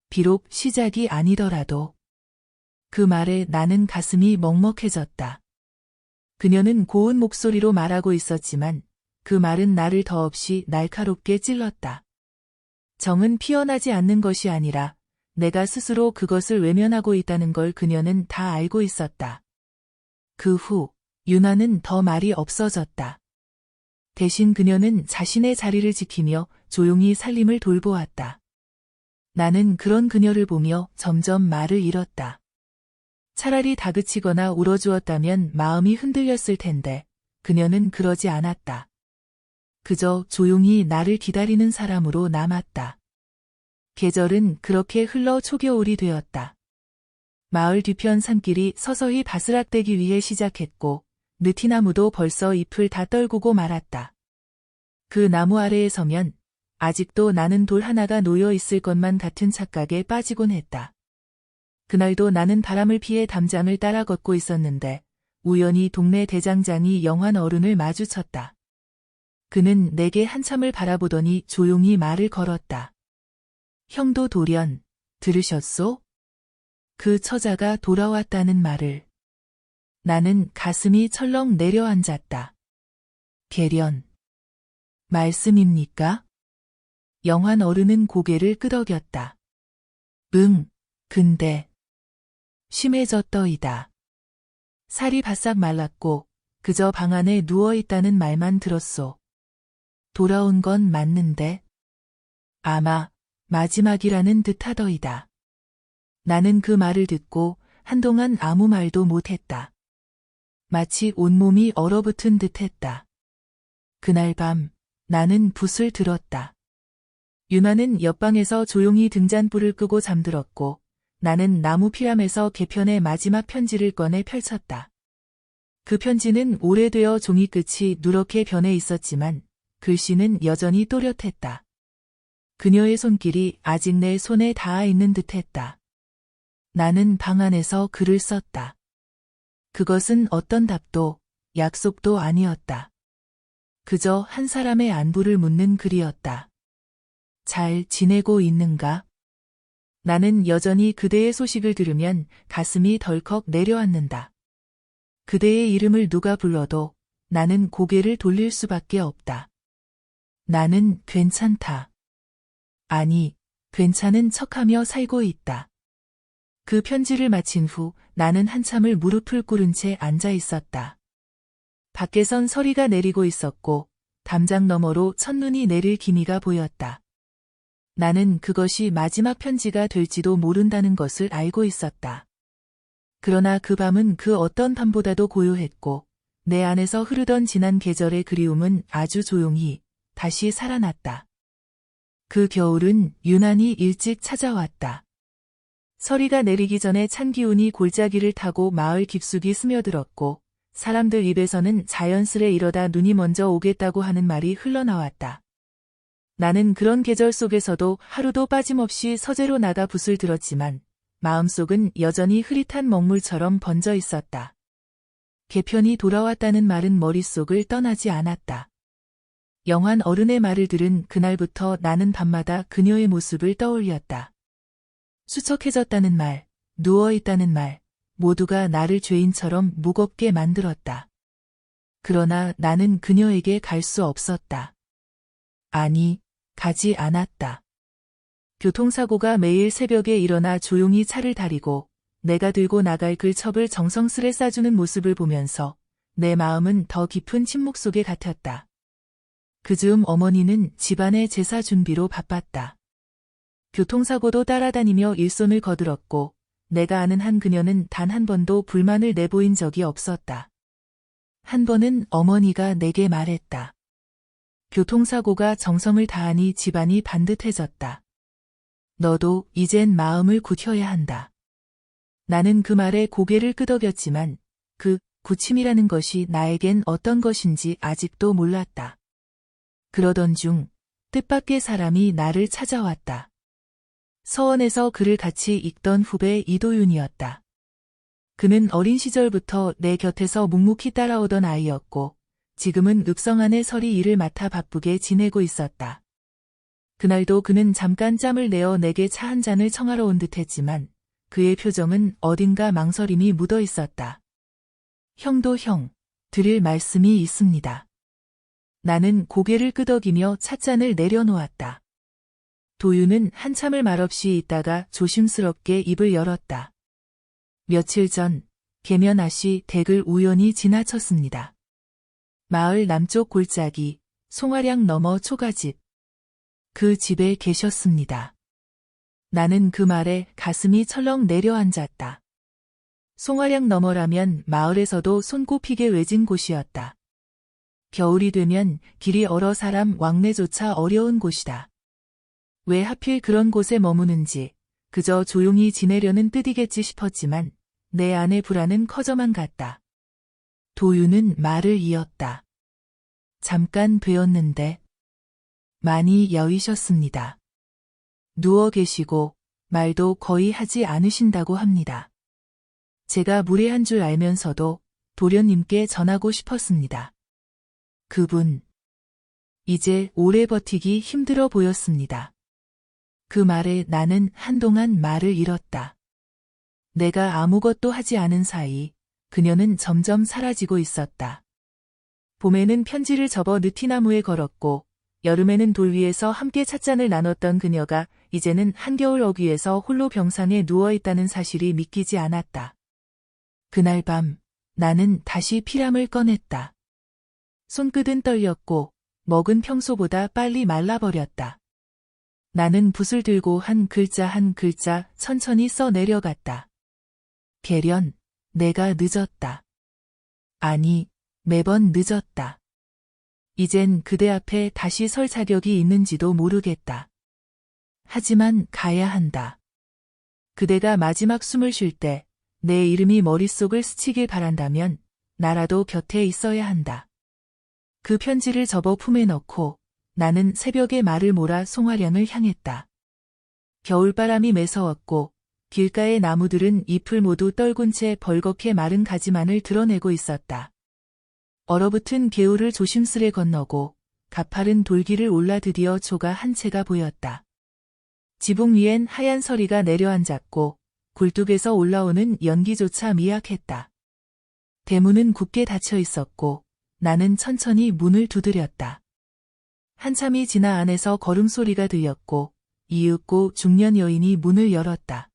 비록 시작이 아니더라도. 그 말에 나는 가슴이 먹먹해졌다. 그녀는 고운 목소리로 말하고 있었지만 그 말은 나를 더없이 날카롭게 찔렀다. 정은 피어나지 않는 것이 아니라 내가 스스로 그것을 외면하고 있다는 걸 그녀는 다 알고 있었다. 그 후 윤화는 더 말이 없어졌다. 대신 그녀는 자신의 자리를 지키며 조용히 살림을 돌보았다. 나는 그런 그녀를 보며 점점 말을 잃었다. 차라리 다그치거나 울어주었다면 마음이 흔들렸을 텐데 그녀는 그러지 않았다. 그저 조용히 나를 기다리는 사람으로 남았다. 계절은 그렇게 흘러 초겨울이 되었다. 마을 뒤편 산길이 서서히 바스락되기 위해 시작했고 느티나무도 벌써 잎을 다 떨구고 말았다. 그 나무 아래에 서면 아직도 나는 돌 하나가 놓여 있을 것만 같은 착각에 빠지곤 했다. 그날도 나는 바람을 피해 담장을 따라 걷고 있었는데 우연히 동네 대장장이 영환 어른을 마주쳤다. 그는 내게 한참을 바라보더니 조용히 말을 걸었다. 형도 돌연, 들으셨소? 그 처자가 돌아왔다는 말을. 나는 가슴이 철렁 내려앉았다. 계련. 말씀입니까? 영환 어른은 고개를 끄덕였다. 응, 근데 심해졌더이다. 살이 바싹 말랐고 그저 방 안에 누워있다는 말만 들었소. 돌아온 건 맞는데 아마 마지막이라는 듯하더이다. 나는 그 말을 듣고 한동안 아무 말도 못했다. 마치 온몸이 얼어붙은 듯했다. 그날 밤 나는 붓을 들었다. 윤화는 옆방에서 조용히 등잔불을 끄고 잠들었고 나는 나무 피람에서 개편의 마지막 편지를 꺼내 펼쳤다. 그 편지는 오래되어 종이 끝이 누렇게 변해 있었지만 글씨는 여전히 또렷했다. 그녀의 손길이 아직 내 손에 닿아 있는 듯했다. 나는 방 안에서 글을 썼다. 그것은 어떤 답도 약속도 아니었다. 그저 한 사람의 안부를 묻는 글이었다. 잘 지내고 있는가? 나는 여전히 그대의 소식을 들으면 가슴이 덜컥 내려앉는다. 그대의 이름을 누가 불러도 나는 고개를 돌릴 수밖에 없다. 나는 괜찮다. 아니, 괜찮은 척하며 살고 있다. 그 편지를 마친 후 나는 한참을 무릎을 꿇은 채 앉아 있었다. 밖에선 서리가 내리고 있었고 담장 너머로 첫눈이 내릴 기미가 보였다. 나는 그것이 마지막 편지가 될지도 모른다는 것을 알고 있었다. 그러나 그 밤은 그 어떤 밤보다도 고요했고 내 안에서 흐르던 지난 계절의 그리움은 아주 조용히 다시 살아났다. 그 겨울은 유난히 일찍 찾아왔다. 서리가 내리기 전에 찬 기운이 골짜기를 타고 마을 깊숙이 스며들었고 사람들 입에서는 자연스레 이러다 눈이 먼저 오겠다고 하는 말이 흘러나왔다. 나는 그런 계절 속에서도 하루도 빠짐없이 서재로 나가 붓을 들었지만 마음속은 여전히 흐릿한 먹물처럼 번져 있었다. 개편이 돌아왔다는 말은 머릿속을 떠나지 않았다. 영한 어른의 말을 들은 그날부터 나는 밤마다 그녀의 모습을 떠올렸다. 수척해졌다는 말, 누워있다는 말, 모두가 나를 죄인처럼 무겁게 만들었다. 그러나 나는 그녀에게 갈 수 없었다. 아니, 가지 않았다. 교통사고가 매일 새벽에 일어나 조용히 차를 다리고 내가 들고 나갈 글첩을 정성스레 싸주는 모습을 보면서 내 마음은 더 깊은 침묵 속에 갇혔다. 그 즈음 어머니는 집안의 제사 준비로 바빴다. 교통사고도 따라다니며 일손을 거들었고 내가 아는 한 그녀는 단 한 번도 불만을 내보인 적이 없었다. 한 번은 어머니가 내게 말했다. 교통사고가 정성을 다하니 집안이 반듯해졌다. 너도 이젠 마음을 굳혀야 한다. 나는 그 말에 고개를 끄덕였지만 그 굳힘이라는 것이 나에겐 어떤 것인지 아직도 몰랐다. 그러던 중 뜻밖의 사람이 나를 찾아왔다. 서원에서 글을 같이 읽던 후배 이도윤이었다. 그는 어린 시절부터 내 곁에서 묵묵히 따라오던 아이였고 지금은 읍성 안의 서리 일을 맡아 바쁘게 지내고 있었다. 그날도 그는 잠깐 짬을 내어 내게 차 한 잔을 청하러 온 듯했지만 그의 표정은 어딘가 망설임이 묻어 있었다. 형도 형, 드릴 말씀이 있습니다. 나는 고개를 끄덕이며 찻잔을 내려놓았다. 도윤은 한참을 말없이 있다가 조심스럽게 입을 열었다. 며칠 전 계면 아씨 댁을 우연히 지나쳤습니다. 마을 남쪽 골짜기, 송화량 너머 초가집. 그 집에 계셨습니다. 나는 그 말에 가슴이 철렁 내려앉았다. 송화량 너머라면 마을에서도 손꼽히게 외진 곳이었다. 겨울이 되면 길이 얼어 사람 왕래조차 어려운 곳이다. 왜 하필 그런 곳에 머무는지 그저 조용히 지내려는 뜻이겠지 싶었지만 내 안의 불안은 커져만 갔다. 도윤은 말을 이었다. 잠깐 뵈었는데 많이 여이셨습니다. 누워 계시고 말도 거의 하지 않으신다고 합니다. 제가 무례한 줄 알면서도 도련님께 전하고 싶었습니다. 그분, 이제 오래 버티기 힘들어 보였습니다. 그 말에 나는 한동안 말을 잃었다. 내가 아무것도 하지 않은 사이 그녀는 점점 사라지고 있었다. 봄에는 편지를 접어 느티나무에 걸었고 여름에는 돌 위에서 함께 찻잔을 나눴던 그녀가 이제는 한겨울 어귀에서 홀로 병상에 누워있다는 사실이 믿기지 않았다. 그날 밤 나는 다시 피람을 꺼냈다. 손끝은 떨렸고 먹은 평소보다 빨리 말라버렸다. 나는 붓을 들고 한 글자 한 글자 천천히 써 내려갔다. 계련, 내가 늦었다. 아니, 매번 늦었다. 이젠 그대 앞에 다시 설 자격이 있는지도 모르겠다. 하지만 가야 한다. 그대가 마지막 숨을 쉴 때 내 이름이 머릿속을 스치길 바란다면 나라도 곁에 있어야 한다. 그 편지를 접어 품에 넣고 나는 새벽에 말을 몰아 송화량을 향했다. 겨울바람이 매서웠고 길가의 나무들은 잎을 모두 떨군 채 벌겋게 마른 가지만을 드러내고 있었다. 얼어붙은 개울을 조심스레 건너고 가파른 돌길을 올라 드디어 조가 한 채가 보였다. 지붕 위엔 하얀 서리가 내려앉았고 굴뚝에서 올라오는 연기조차 미약했다. 대문은 굳게 닫혀 있었고 나는 천천히 문을 두드렸다. 한참이 지나 안에서 걸음소리가 들렸고 이윽고 중년 여인이 문을 열었다.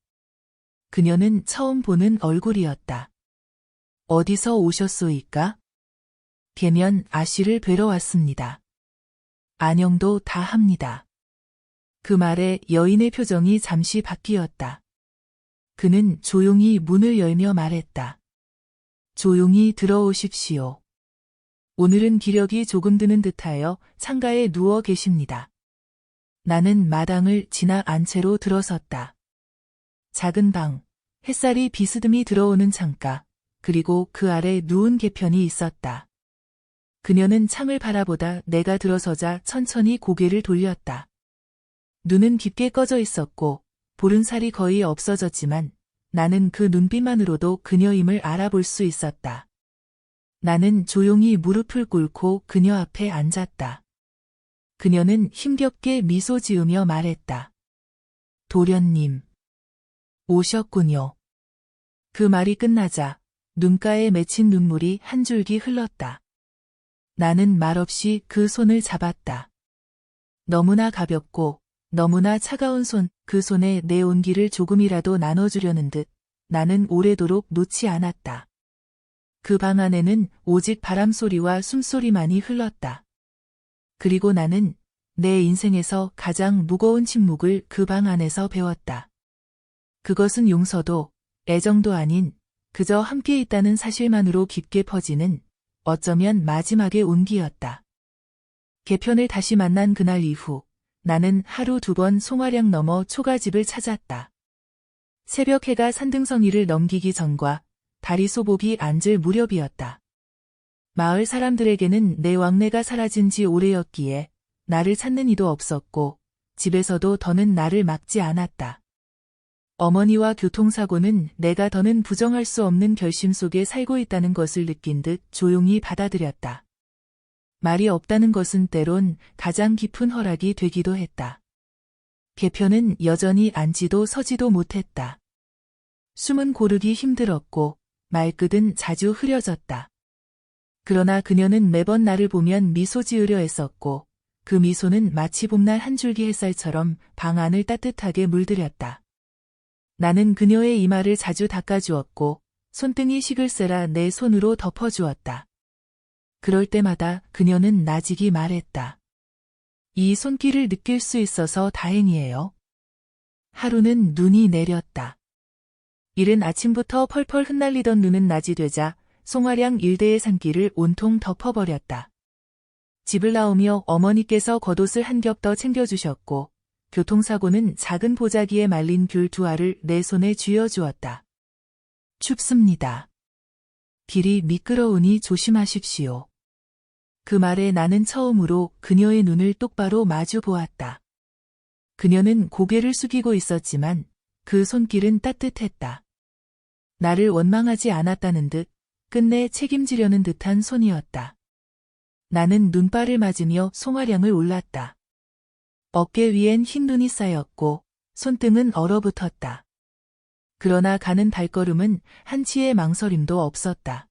그녀는 처음 보는 얼굴이었다. 어디서 오셨소이까? 계면 아씨를 뵈러 왔습니다. 안녕도 다 합니다. 그 말에 여인의 표정이 잠시 바뀌었다. 그는 조용히 문을 열며 말했다. 조용히 들어오십시오. 오늘은 기력이 조금 드는 듯하여 창가에 누워 계십니다. 나는 마당을 지나 안채로 들어섰다. 작은 방, 햇살이 비스듬히 들어오는 창가, 그리고 그 아래 누운 개편이 있었다. 그녀는 창을 바라보다 내가 들어서자 천천히 고개를 돌렸다. 눈은 깊게 꺼져 있었고 보른살이 거의 없어졌지만 나는 그 눈빛만으로도 그녀임을 알아볼 수 있었다. 나는 조용히 무릎을 꿇고 그녀 앞에 앉았다. 그녀는 힘겹게 미소 지으며 말했다. 도련님. 오셨군요. 그 말이 끝나자 눈가에 맺힌 눈물이 한 줄기 흘렀다. 나는 말없이 그 손을 잡았다. 너무나 가볍고 너무나 차가운 손, 그 손에 내 온기를 조금이라도 나눠주려는 듯 나는 오래도록 놓지 않았다. 그 방 안에는 오직 바람소리와 숨소리만이 흘렀다. 그리고 나는 내 인생에서 가장 무거운 침묵을 그 방 안에서 배웠다. 그것은 용서도 애정도 아닌 그저 함께 있다는 사실만으로 깊게 퍼지는 어쩌면 마지막의 온기였다. 개편을 다시 만난 그날 이후 나는 하루 2번 송화량 넘어 초가집을 찾았다. 새벽 해가 산등성이를 넘기기 전과 다리소복이 앉을 무렵이었다. 마을 사람들에게는 내 왕래가 사라진 지 오래였기에 나를 찾는 이도 없었고 집에서도 더는 나를 막지 않았다. 어머니와 교통사고는 내가 더는 부정할 수 없는 결심 속에 살고 있다는 것을 느낀 듯 조용히 받아들였다. 말이 없다는 것은 때론 가장 깊은 허락이 되기도 했다. 개편은 여전히 앉지도 서지도 못했다. 숨은 고르기 힘들었고 말끝은 자주 흐려졌다. 그러나 그녀는 매번 나를 보면 미소 지으려 했었고 그 미소는 마치 봄날 한 줄기 햇살처럼 방 안을 따뜻하게 물들였다. 나는 그녀의 이마를 자주 닦아주었고 손등이 시글세라 내 손으로 덮어주었다. 그럴 때마다 그녀는 나직이 말했다. 이 손길을 느낄 수 있어서 다행이에요. 하루는 눈이 내렸다. 이른 아침부터 펄펄 흩날리던 눈은 낮이 되자 송화량 일대의 산길을 온통 덮어버렸다. 집을 나오며 어머니께서 겉옷을 한 겹 더 챙겨주셨고 교통사고는 작은 보자기에 말린 귤 2알을 내 손에 쥐어주었다. 춥습니다. 길이 미끄러우니 조심하십시오. 그 말에 나는 처음으로 그녀의 눈을 똑바로 마주 보았다. 그녀는 고개를 숙이고 있었지만 그 손길은 따뜻했다. 나를 원망하지 않았다는 듯 끝내 책임지려는 듯한 손이었다. 나는 눈발을 맞으며 송화량을 올랐다. 어깨 위엔 흰 눈이 쌓였고 손등은 얼어붙었다. 그러나 가는 발걸음은 한치의 망설임도 없었다.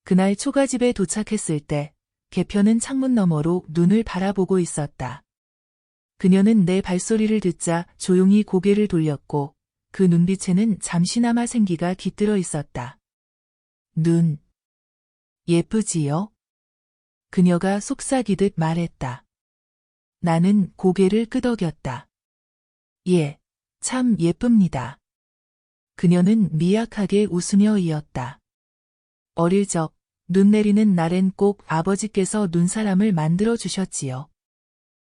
그날 초가집에 도착했을 때 개편은 창문 너머로 눈을 바라보고 있었다. 그녀는 내 발소리를 듣자 조용히 고개를 돌렸고 그 눈빛에는 잠시나마 생기가 깃들어 있었다. 눈. 예쁘지요? 그녀가 속삭이듯 말했다. 나는 고개를 끄덕였다. 예, 참 예쁩니다. 그녀는 미약하게 웃으며 이었다. 어릴 적 눈 내리는 날엔 꼭 아버지께서 눈사람을 만들어 주셨지요.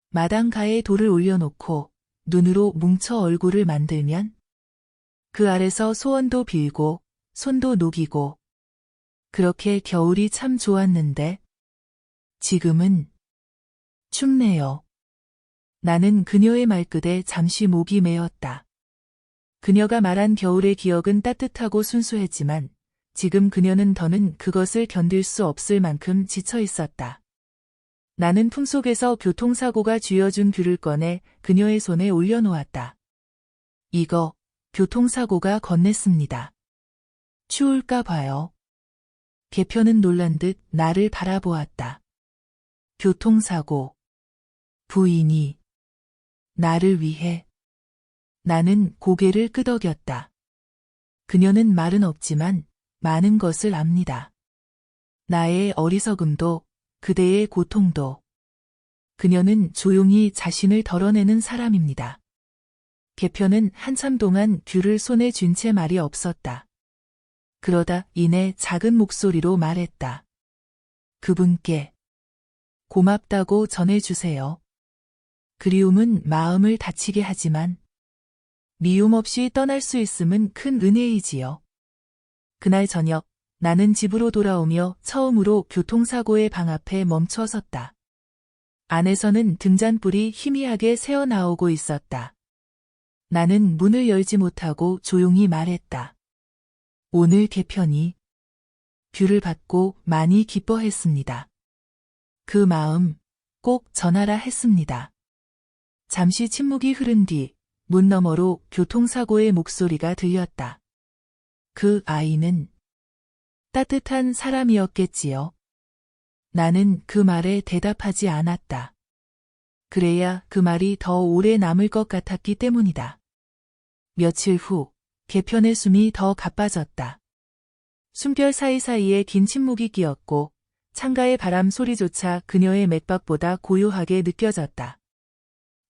마당가에 돌을 올려놓고 눈으로 뭉쳐 얼굴을 만들면 그 아래서 소원도 빌고 손도 녹이고 그렇게 겨울이 참 좋았는데 지금은 춥네요. 나는 그녀의 말끝에 잠시 목이 메었다. 그녀가 말한 겨울의 기억은 따뜻하고 순수했지만 지금 그녀는 더는 그것을 견딜 수 없을 만큼 지쳐 있었다. 나는 품속에서 교통사고가 쥐어준 귤을 꺼내 그녀의 손에 올려놓았다. 이거 교통사고가 건넸습니다. 추울까 봐요. 개편은 놀란 듯 나를 바라보았다. 교통사고. 부인이 나를 위해. 나는 고개를 끄덕였다. 그녀는 말은 없지만 많은 것을 압니다. 나의 어리석음도 그대의 고통도. 그녀는 조용히 자신을 덜어내는 사람입니다. 개편은 한참 동안 귤을 손에 쥔 채 말이 없었다. 그러다 이내 작은 목소리로 말했다. 그분께 고맙다고 전해주세요. 그리움은 마음을 다치게 하지만 미움 없이 떠날 수 있음은 큰 은혜이지요. 그날 저녁 나는 집으로 돌아오며 처음으로 교통사고의 방 앞에 멈춰 섰다. 안에서는 등잔불이 희미하게 새어나오고 있었다. 나는 문을 열지 못하고 조용히 말했다. 오늘 개편이 귤을 받고 많이 기뻐했습니다. 그 마음 꼭 전하라 했습니다. 잠시 침묵이 흐른 뒤 문 너머로 교통사고의 목소리가 들렸다. 그 아이는 따뜻한 사람이었겠지요. 나는 그 말에 대답하지 않았다. 그래야 그 말이 더 오래 남을 것 같았기 때문이다. 며칠 후 개편의 숨이 더 가빠졌다. 숨결 사이사이에 긴 침묵이 끼었고 창가의 바람 소리조차 그녀의 맥박보다 고요하게 느껴졌다.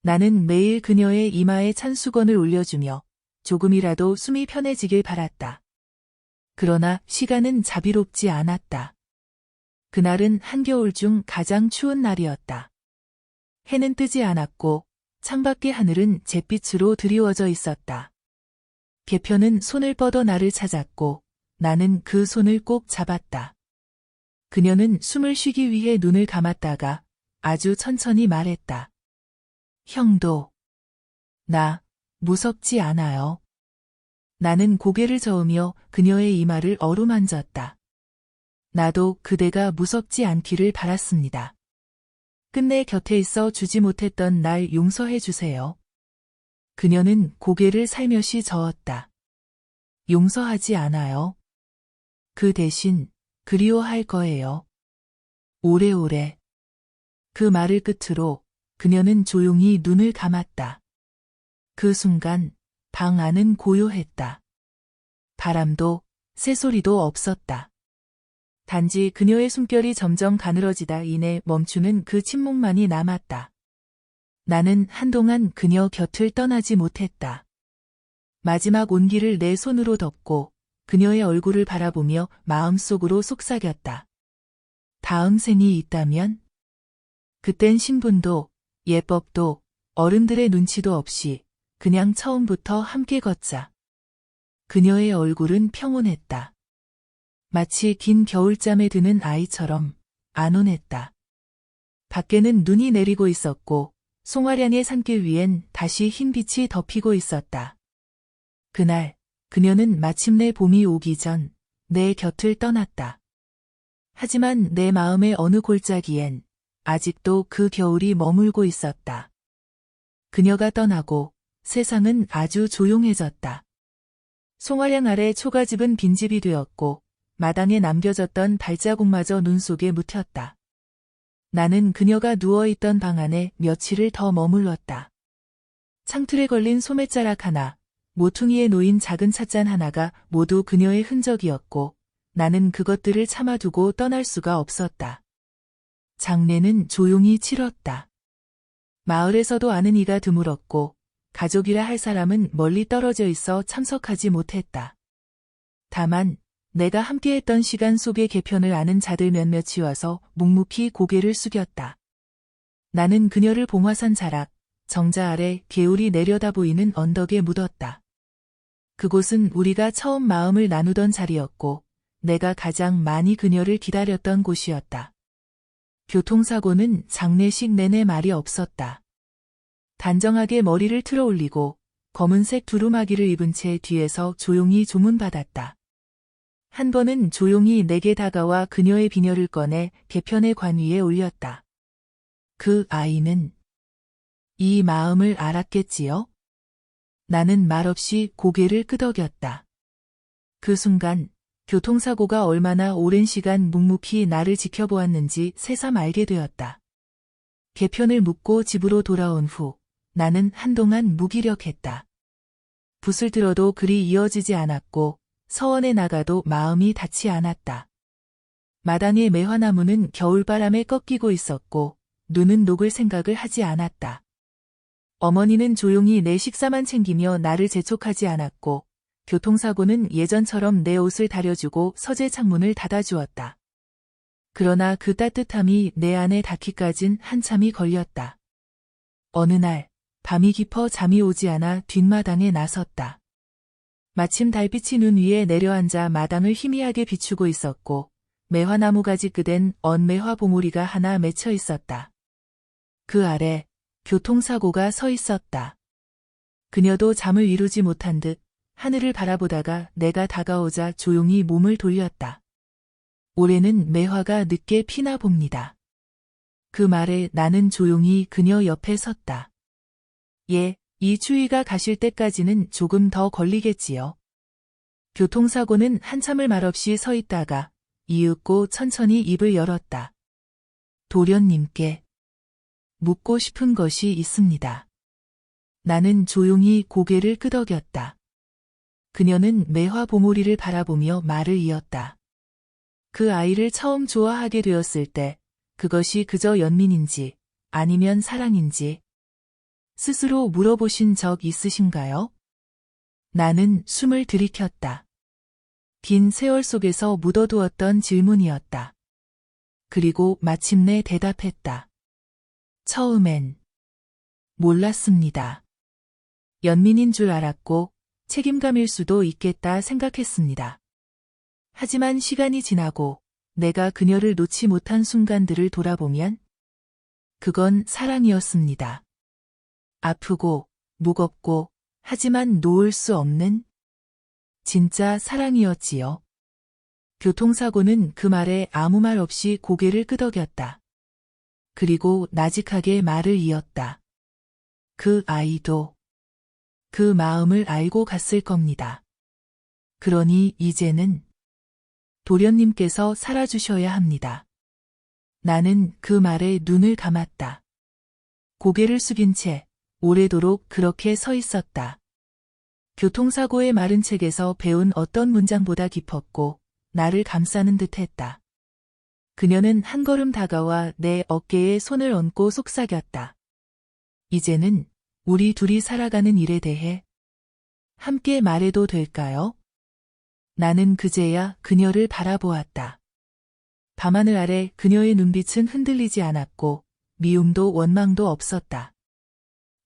나는 매일 그녀의 이마에 찬 수건을 올려주며 조금이라도 숨이 편해지길 바랐다. 그러나 시간은 자비롭지 않았다. 그날은 한겨울 중 가장 추운 날이었다. 해는 뜨지 않았고 창밖의 하늘은 잿빛으로 드리워져 있었다. 개편은 손을 뻗어 나를 찾았고 나는 그 손을 꼭 잡았다. 그녀는 숨을 쉬기 위해 눈을 감았다가 아주 천천히 말했다. 형도 나 무섭지 않아요. 나는 고개를 저으며 그녀의 이마를 어루만졌다. 나도 그대가 무섭지 않기를 바랐습니다. 끝내 곁에 있어 주지 못했던 날 용서해 주세요. 그녀는 고개를 살며시 저었다. 용서하지 않아요. 그 대신 그리워할 거예요. 오래오래. 그 말을 끝으로 그녀는 조용히 눈을 감았다. 그 순간 방 안은 고요했다. 바람도 새소리도 없었다. 단지 그녀의 숨결이 점점 가늘어지다 이내 멈추는 그 침묵만이 남았다. 나는 한동안 그녀 곁을 떠나지 못했다. 마지막 온기를 내 손으로 덮고 그녀의 얼굴을 바라보며 마음속으로 속삭였다. 다음 생이 있다면? 그땐 신분도 예법도 어른들의 눈치도 없이 그냥 처음부터 함께 걷자. 그녀의 얼굴은 평온했다. 마치 긴 겨울잠에 드는 아이처럼 안온했다. 밖에는 눈이 내리고 있었고 송화량의 산길 위엔 다시 흰빛이 덮이고 있었다. 그날 그녀는 마침내 봄이 오기 전 내 곁을 떠났다. 하지만 내 마음의 어느 골짜기엔 아직도 그 겨울이 머물고 있었다. 그녀가 떠나고 세상은 아주 조용해졌다. 송화량 아래 초가집은 빈집이 되었고 마당에 남겨졌던 발자국마저 눈 속에 묻혔다. 나는 그녀가 누워있던 방 안에 며칠을 더 머물렀다. 창틀에 걸린 소매자락 하나, 모퉁이에 놓인 작은 찻잔 하나가 모두 그녀의 흔적이었고 나는 그것들을 참아두고 떠날 수가 없었다. 장례는 조용히 치렀다. 마을에서도 아는 이가 드물었고 가족이라 할 사람은 멀리 떨어져 있어 참석하지 못했다. 다만 내가 함께했던 시간 속의 개편을 아는 자들 몇몇이 와서 묵묵히 고개를 숙였다. 나는 그녀를 봉화산 자락, 정자 아래 개울이 내려다 보이는 언덕에 묻었다. 그곳은 우리가 처음 마음을 나누던 자리였고 내가 가장 많이 그녀를 기다렸던 곳이었다. 교통사고는 장례식 내내 말이 없었다. 단정하게 머리를 틀어 올리고 검은색 두루마기를 입은 채 뒤에서 조용히 조문받았다. 한 번은 조용히 내게 다가와 그녀의 비녀를 꺼내 개편의 관 위에 올렸다. 그 아이는 이 마음을 알았겠지요? 나는 말없이 고개를 끄덕였다. 그 순간 교통사고가 얼마나 오랜 시간 묵묵히 나를 지켜보았는지 새삼 알게 되었다. 개편을 묻고 집으로 돌아온 후 나는 한동안 무기력했다. 붓을 들어도 글이 이어지지 않았고 서원에 나가도 마음이 닿지 않았다. 마당의 매화나무는 겨울바람에 꺾이고 있었고 눈은 녹을 생각을 하지 않았다. 어머니는 조용히 내 식사만 챙기며 나를 재촉하지 않았고 교통사고는 예전처럼 내 옷을 다려주고 서재 창문을 닫아주었다. 그러나 그 따뜻함이 내 안에 닿기까진 한참이 걸렸다. 어느 날 밤이 깊어 잠이 오지 않아 뒷마당에 나섰다. 마침 달빛이 눈 위에 내려앉아 마당을 희미하게 비추고 있었고 매화나무 가지 끝엔 언매화 봉우리가 하나 맺혀 있었다. 그 아래 교통사고가 서 있었다. 그녀도 잠을 이루지 못한 듯 하늘을 바라보다가 내가 다가오자 조용히 몸을 돌렸다. 올해는 매화가 늦게 피나 봅니다. 그 말에 나는 조용히 그녀 옆에 섰다. 예, 이 추위가 가실 때까지는 조금 더 걸리겠지요. 교통사고는 한참을 말없이 서 있다가 이윽고 천천히 입을 열었다. 도련님께 묻고 싶은 것이 있습니다. 나는 조용히 고개를 끄덕였다. 그녀는 매화 봉우리를 바라보며 말을 이었다. 그 아이를 처음 좋아하게 되었을 때 그것이 그저 연민인지 아니면 사랑인지 스스로 물어보신 적 있으신가요? 나는 숨을 들이켰다. 긴 세월 속에서 묻어두었던 질문이었다. 그리고 마침내 대답했다. 처음엔 몰랐습니다. 연민인 줄 알았고 책임감일 수도 있겠다 생각했습니다. 하지만 시간이 지나고 내가 그녀를 놓지 못한 순간들을 돌아보면 그건 사랑이었습니다. 아프고 무겁고 하지만 놓을 수 없는 진짜 사랑이었지요. 교통사고는 그 말에 아무 말 없이 고개를 끄덕였다. 그리고 나직하게 말을 이었다. 그 아이도 그 마음을 알고 갔을 겁니다. 그러니 이제는 도련님께서 살아주셔야 합니다. 나는 그 말에 눈을 감았다. 고개를 숙인 채 오래도록 그렇게 서 있었다. 교통사고의 마른 책에서 배운 어떤 문장보다 깊었고 나를 감싸는 듯했다. 그녀는 한 걸음 다가와 내 어깨에 손을 얹고 속삭였다. 이제는 우리 둘이 살아가는 일에 대해 함께 말해도 될까요? 나는 그제야 그녀를 바라보았다. 밤하늘 아래 그녀의 눈빛은 흔들리지 않았고 미움도 원망도 없었다.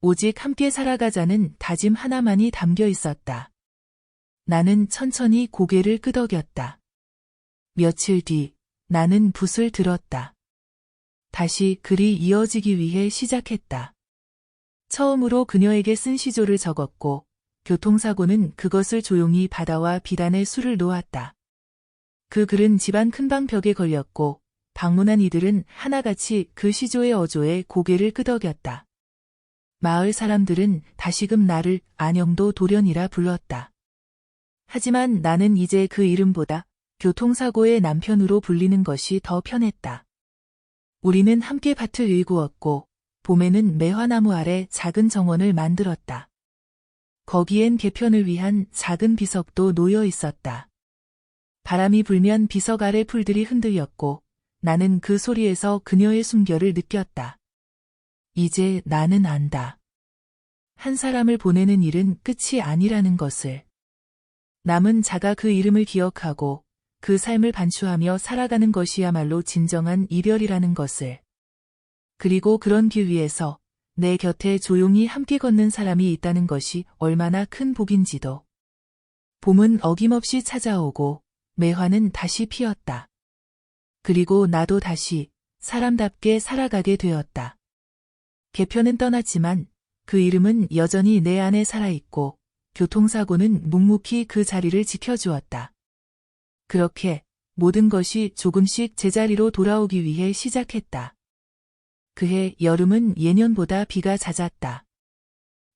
오직 함께 살아가자는 다짐 하나만이 담겨 있었다. 나는 천천히 고개를 끄덕였다. 며칠 뒤 나는 붓을 들었다. 다시 글이 이어지기 위해 시작했다. 처음으로 그녀에게 쓴 시조를 적었고 교통사고는 그것을 조용히 받아와 비단에 술을 놓았다. 그 글은 집안 큰방 벽에 걸렸고 방문한 이들은 하나같이 그 시조의 어조에 고개를 끄덕였다. 마을 사람들은 다시금 나를 안영도 도련이라 불렀다. 하지만 나는 이제 그 이름보다 교통사고의 남편으로 불리는 것이 더 편했다. 우리는 함께 밭을 일구었고 봄에는 매화나무 아래 작은 정원을 만들었다. 거기엔 개편을 위한 작은 비석도 놓여 있었다. 바람이 불면 비석 아래 풀들이 흔들렸고 나는 그 소리에서 그녀의 숨결을 느꼈다. 이제 나는 안다. 한 사람을 보내는 일은 끝이 아니라는 것을. 남은 자가 그 이름을 기억하고 그 삶을 반추하며 살아가는 것이야말로 진정한 이별이라는 것을. 그리고 그런 길 위에서 내 곁에 조용히 함께 걷는 사람이 있다는 것이 얼마나 큰 복인지도. 봄은 어김없이 찾아오고 매화는 다시 피었다. 그리고 나도 다시 사람답게 살아가게 되었다. 개편은 떠났지만 그 이름은 여전히 내 안에 살아있고 교통사고는 묵묵히 그 자리를 지켜주었다. 그렇게 모든 것이 조금씩 제자리로 돌아오기 위해 시작했다. 그해 여름은 예년보다 비가 잦았다.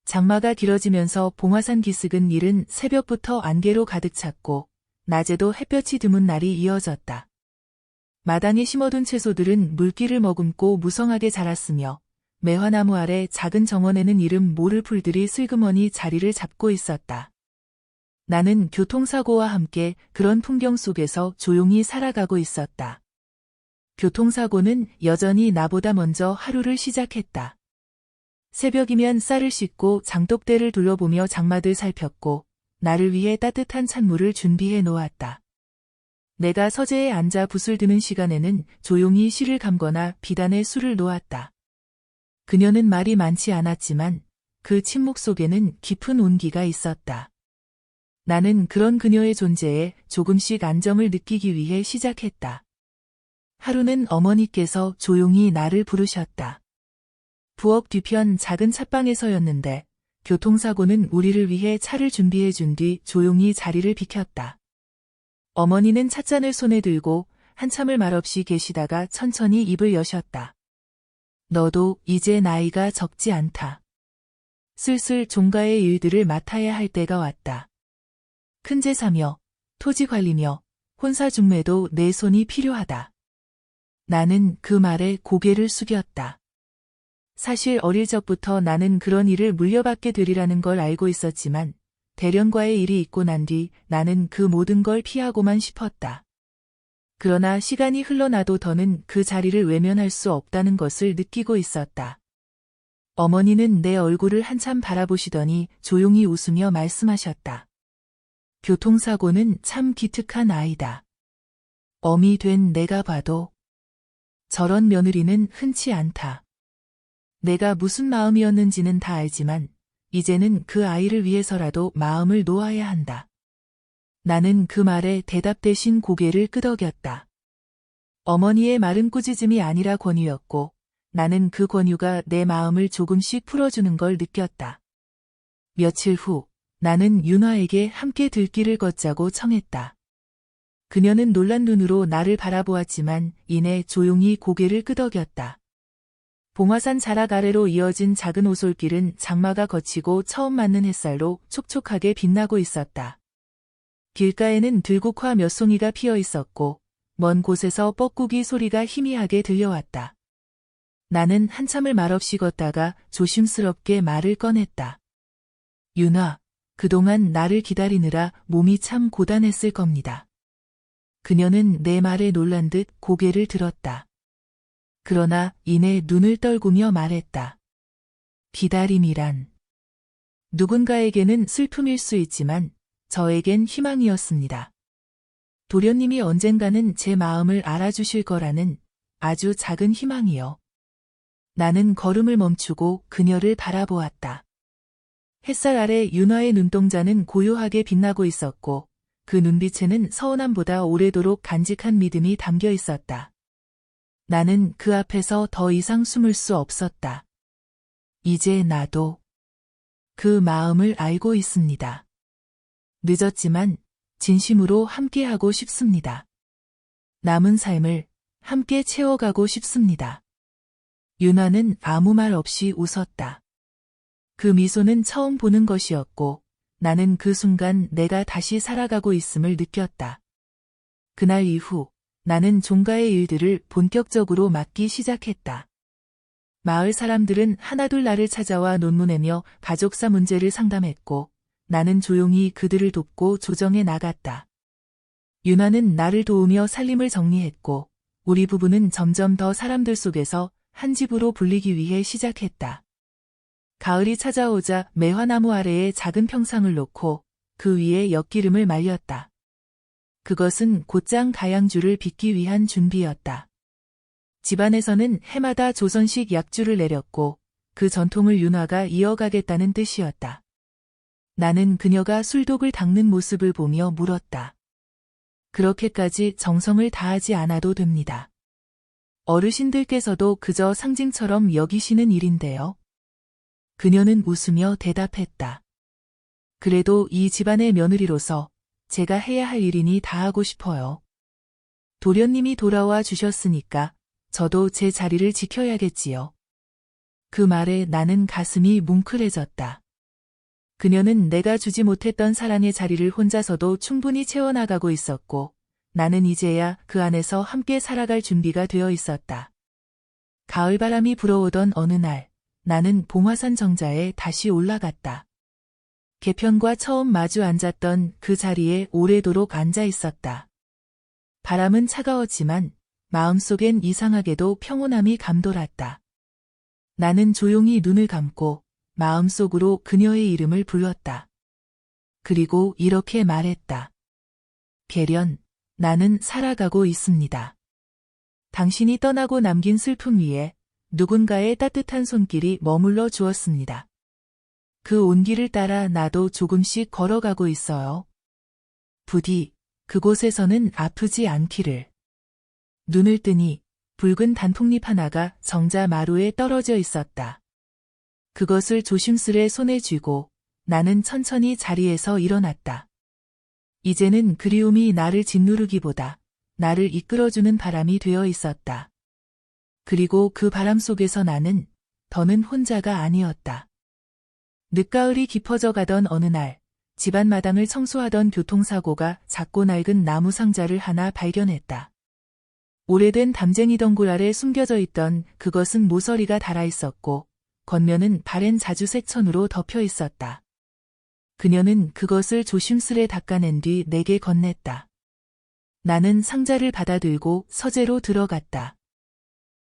장마가 길어지면서 봉화산 기슭은 이른 새벽부터 안개로 가득 찼고 낮에도 햇볕이 드문 날이 이어졌다. 마당에 심어둔 채소들은 물기를 머금고 무성하게 자랐으며 매화나무 아래 작은 정원에는 이름 모를 풀들이 슬그머니 자리를 잡고 있었다. 나는 교통사고와 함께 그런 풍경 속에서 조용히 살아가고 있었다. 교통사고는 여전히 나보다 먼저 하루를 시작했다. 새벽이면 쌀을 씻고 장독대를 둘러보며 장마들 살폈고 나를 위해 따뜻한 찬물을 준비해 놓았다. 내가 서재에 앉아 붓을 드는 시간에는 조용히 시를 감거나 비단에 술을 놓았다. 그녀는 말이 많지 않았지만 그 침묵 속에는 깊은 온기가 있었다. 나는 그런 그녀의 존재에 조금씩 안정을 느끼기 위해 시작했다. 하루는 어머니께서 조용히 나를 부르셨다. 부엌 뒤편 작은 찻방에서였는데 교통사고는 우리를 위해 차를 준비해 준 뒤 조용히 자리를 비켰다. 어머니는 찻잔을 손에 들고 한참을 말없이 계시다가 천천히 입을 여셨다. 너도 이제 나이가 적지 않다. 슬슬 종가의 일들을 맡아야 할 때가 왔다. 큰 제사며 토지 관리며 혼사 중매도 내 손이 필요하다. 나는 그 말에 고개를 숙였다. 사실 어릴 적부터 나는 그런 일을 물려받게 되리라는 걸 알고 있었지만 대련과의 일이 있고 난 뒤 나는 그 모든 걸 피하고만 싶었다. 그러나 시간이 흘러나도 더는 그 자리를 외면할 수 없다는 것을 느끼고 있었다. 어머니는 내 얼굴을 한참 바라보시더니 조용히 웃으며 말씀하셨다. 교통사고는 참 기특한 아이다. 어미 된 내가 봐도 저런 며느리는 흔치 않다. 내가 무슨 마음이었는지는 다 알지만 이제는 그 아이를 위해서라도 마음을 놓아야 한다. 나는 그 말에 대답 대신 고개를 끄덕였다. 어머니의 말은 꾸짖음이 아니라 권유였고 나는 그 권유가 내 마음을 조금씩 풀어주는 걸 느꼈다. 며칠 후 나는 윤화에게 함께 들길을 걷자고 청했다. 그녀는 놀란 눈으로 나를 바라보았지만 이내 조용히 고개를 끄덕였다. 봉화산 자락 아래로 이어진 작은 오솔길은 장마가 거치고 처음 맞는 햇살로 촉촉하게 빛나고 있었다. 길가에는 들국화 몇 송이가 피어 있었고 먼 곳에서 뻐꾸기 소리가 희미하게 들려왔다. 나는 한참을 말없이 걷다가 조심스럽게 말을 꺼냈다. 윤화, 그동안 나를 기다리느라 몸이 참 고단했을 겁니다. 그녀는 내 말에 놀란 듯 고개를 들었다. 그러나 이내 눈을 떨구며 말했다. 기다림이란 누군가에게는 슬픔일 수 있지만 저에겐 희망이었습니다. 도련님이 언젠가는 제 마음을 알아주실 거라는 아주 작은 희망이요. 나는 걸음을 멈추고 그녀를 바라보았다. 햇살 아래 윤화의 눈동자는 고요하게 빛나고 있었고 그 눈빛에는 서운함보다 오래도록 간직한 믿음이 담겨 있었다. 나는 그 앞에서 더 이상 숨을 수 없었다. 이제 나도 그 마음을 알고 있습니다. 늦었지만 진심으로 함께하고 싶습니다. 남은 삶을 함께 채워가고 싶습니다. 윤화는 아무 말 없이 웃었다. 그 미소는 처음 보는 것이었고 나는 그 순간 내가 다시 살아가고 있음을 느꼈다. 그날 이후 나는 종가의 일들을 본격적으로 맡기 시작했다. 마을 사람들은 하나둘 나를 찾아와 논문하며 가족사 문제를 상담했고 나는 조용히 그들을 돕고 조정해 나갔다. 윤화는 나를 도우며 살림을 정리했고 우리 부부는 점점 더 사람들 속에서 한 집으로 불리기 위해 시작했다. 가을이 찾아오자 매화나무 아래에 작은 평상을 놓고 그 위에 엿기름을 말렸다. 그것은 곧장 가양주를 빚기 위한 준비였다. 집안에서는 해마다 조선식 약주를 내렸고 그 전통을 윤화가 이어가겠다는 뜻이었다. 나는 그녀가 술독을 닦는 모습을 보며 물었다. 그렇게까지 정성을 다하지 않아도 됩니다. 어르신들께서도 그저 상징처럼 여기시는 일인데요. 그녀는 웃으며 대답했다. 그래도 이 집안의 며느리로서 제가 해야 할 일이니 다 하고 싶어요. 도련님이 돌아와 주셨으니까 저도 제 자리를 지켜야겠지요. 그 말에 나는 가슴이 뭉클해졌다. 그녀는 내가 주지 못했던 사랑의 자리를 혼자서도 충분히 채워나가고 있었고, 나는 이제야 그 안에서 함께 살아갈 준비가 되어 있었다. 가을바람이 불어오던 어느 날, 나는 봉화산 정자에 다시 올라갔다. 개편과 처음 마주 앉았던 그 자리에 오래도록 앉아 있었다. 바람은 차가웠지만 마음속엔 이상하게도 평온함이 감돌았다. 나는 조용히 눈을 감고 마음속으로 그녀의 이름을 불렀다. 그리고 이렇게 말했다. 계련, 나는 살아가고 있습니다. 당신이 떠나고 남긴 슬픔 위에 누군가의 따뜻한 손길이 머물러 주었습니다. 그 온기를 따라 나도 조금씩 걸어가고 있어요. 부디 그곳에서는 아프지 않기를. 눈을 뜨니 붉은 단풍잎 하나가 정자 마루에 떨어져 있었다. 그것을 조심스레 손에 쥐고 나는 천천히 자리에서 일어났다. 이제는 그리움이 나를 짓누르기보다 나를 이끌어주는 바람이 되어 있었다. 그리고 그 바람 속에서 나는 더는 혼자가 아니었다. 늦가을이 깊어져 가던 어느 날, 집안 마당을 청소하던 교통사고가 작고 낡은 나무 상자를 하나 발견했다. 오래된 담쟁이 덩굴 아래 숨겨져 있던 그것은 모서리가 닳아 있었고, 겉면은 바랜 자주색 천으로 덮여 있었다. 그녀는 그것을 조심스레 닦아낸 뒤 내게 건넸다. 나는 상자를 받아들고 서재로 들어갔다.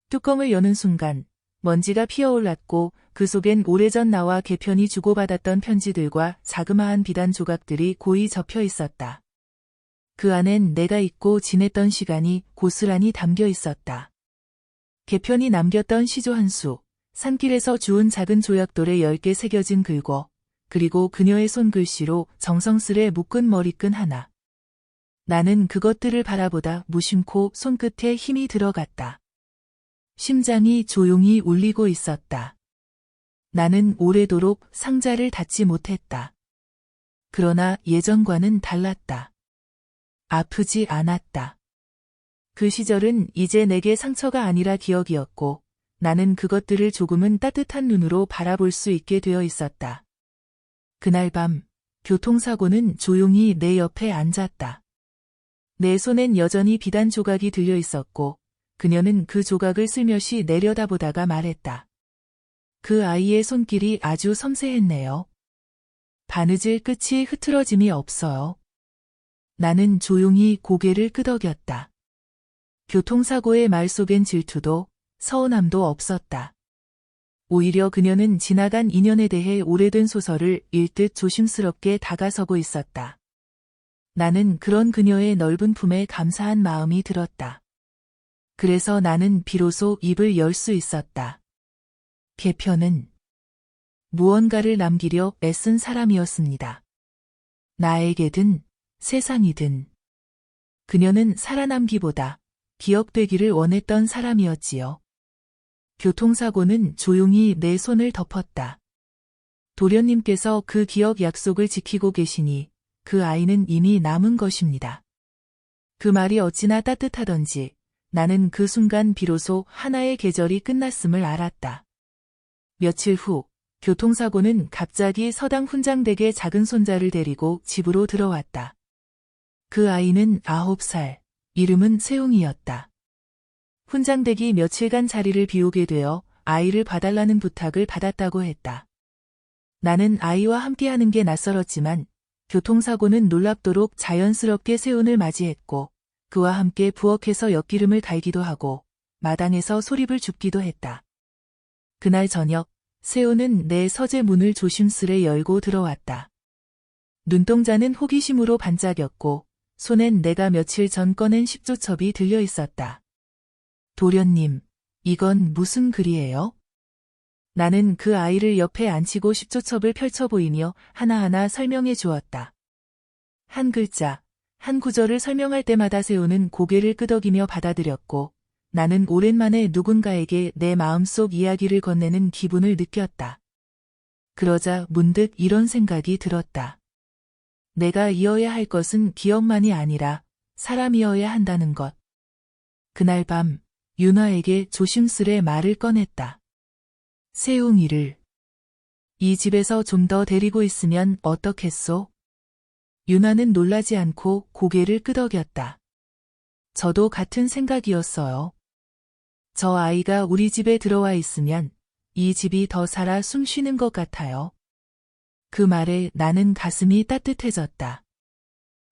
뚜껑을 여는 순간 먼지가 피어올랐고 그 속엔 오래전 나와 개편이 주고받았던 편지들과 자그마한 비단 조각들이 고이 접혀 있었다. 그 안엔 내가 잊고 지냈던 시간이 고스란히 담겨 있었다. 개편이 남겼던 시조 한 수, 산길에서 주운 작은 조약돌에 10개 새겨진 글고, 그리고 그녀의 손글씨로 정성스레 묶은 머리끈 하나. 나는 그것들을 바라보다 무심코 손끝에 힘이 들어갔다. 심장이 조용히 울리고 있었다. 나는 오래도록 상자를 닫지 못했다. 그러나 예전과는 달랐다. 아프지 않았다. 그 시절은 이제 내게 상처가 아니라 기억이었고, 나는 그것들을 조금은 따뜻한 눈으로 바라볼 수 있게 되어 있었다. 그날 밤, 교통사고는 조용히 내 옆에 앉았다. 내 손엔 여전히 비단 조각이 들려 있었고, 그녀는 그 조각을 슬며시 내려다보다가 말했다. 그 아이의 손길이 아주 섬세했네요. 바느질 끝이 흐트러짐이 없어요. 나는 조용히 고개를 끄덕였다. 교통사고의 말 속엔 질투도 서운함도 없었다. 오히려 그녀는 지나간 인연에 대해 오래된 소설을 읽듯 조심스럽게 다가서고 있었다. 나는 그런 그녀의 넓은 품에 감사한 마음이 들었다. 그래서 나는 비로소 입을 열 수 있었다. 개편은 무언가를 남기려 애쓴 사람이었습니다. 나에게든 세상이든. 그녀는 살아남기보다 기억되기를 원했던 사람이었지요. 교통사고는 조용히 내 손을 덮었다. 도련님께서 그 기억 약속을 지키고 계시니 그 아이는 이미 남은 것입니다. 그 말이 어찌나 따뜻하던지 나는 그 순간 비로소 하나의 계절이 끝났음을 알았다. 며칠 후 교통사고는 갑자기 서당 훈장댁의 작은 손자를 데리고 집으로 들어왔다. 그 아이는 9살, 이름은 세웅이었다. 훈장댁이 며칠간 자리를 비우게 되어 아이를 봐달라는 부탁을 받았다고 했다. 나는 아이와 함께하는 게 낯설었지만 교통사고는 놀랍도록 자연스럽게 세운을 맞이했고 그와 함께 부엌에서 엿기름을 갈기도 하고 마당에서 소립을 줍기도 했다. 그날 저녁 세훈은 내 서재 문을 조심스레 열고 들어왔다. 눈동자는 호기심으로 반짝였고 손엔 내가 며칠 전 꺼낸 십조첩이 들려 있었다. 도련님, 이건 무슨 글이에요? 나는 그 아이를 옆에 앉히고 십조첩을 펼쳐 보이며 하나하나 설명해 주었다. 한 글자, 한 구절을 설명할 때마다 세우는 고개를 끄덕이며 받아들였고 나는 오랜만에 누군가에게 내 마음속 이야기를 건네는 기분을 느꼈다. 그러자 문득 이런 생각이 들었다. 내가 이어야 할 것은 기억만이 아니라 사람이어야 한다는 것. 그날 밤 윤화에게 조심스레 말을 꺼냈다. 세웅이를 이 집에서 좀 더 데리고 있으면 어떻겠소? 윤화는 놀라지 않고 고개를 끄덕였다. 저도 같은 생각이었어요. 저 아이가 우리 집에 들어와 있으면 이 집이 더 살아 숨 쉬는 것 같아요. 그 말에 나는 가슴이 따뜻해졌다.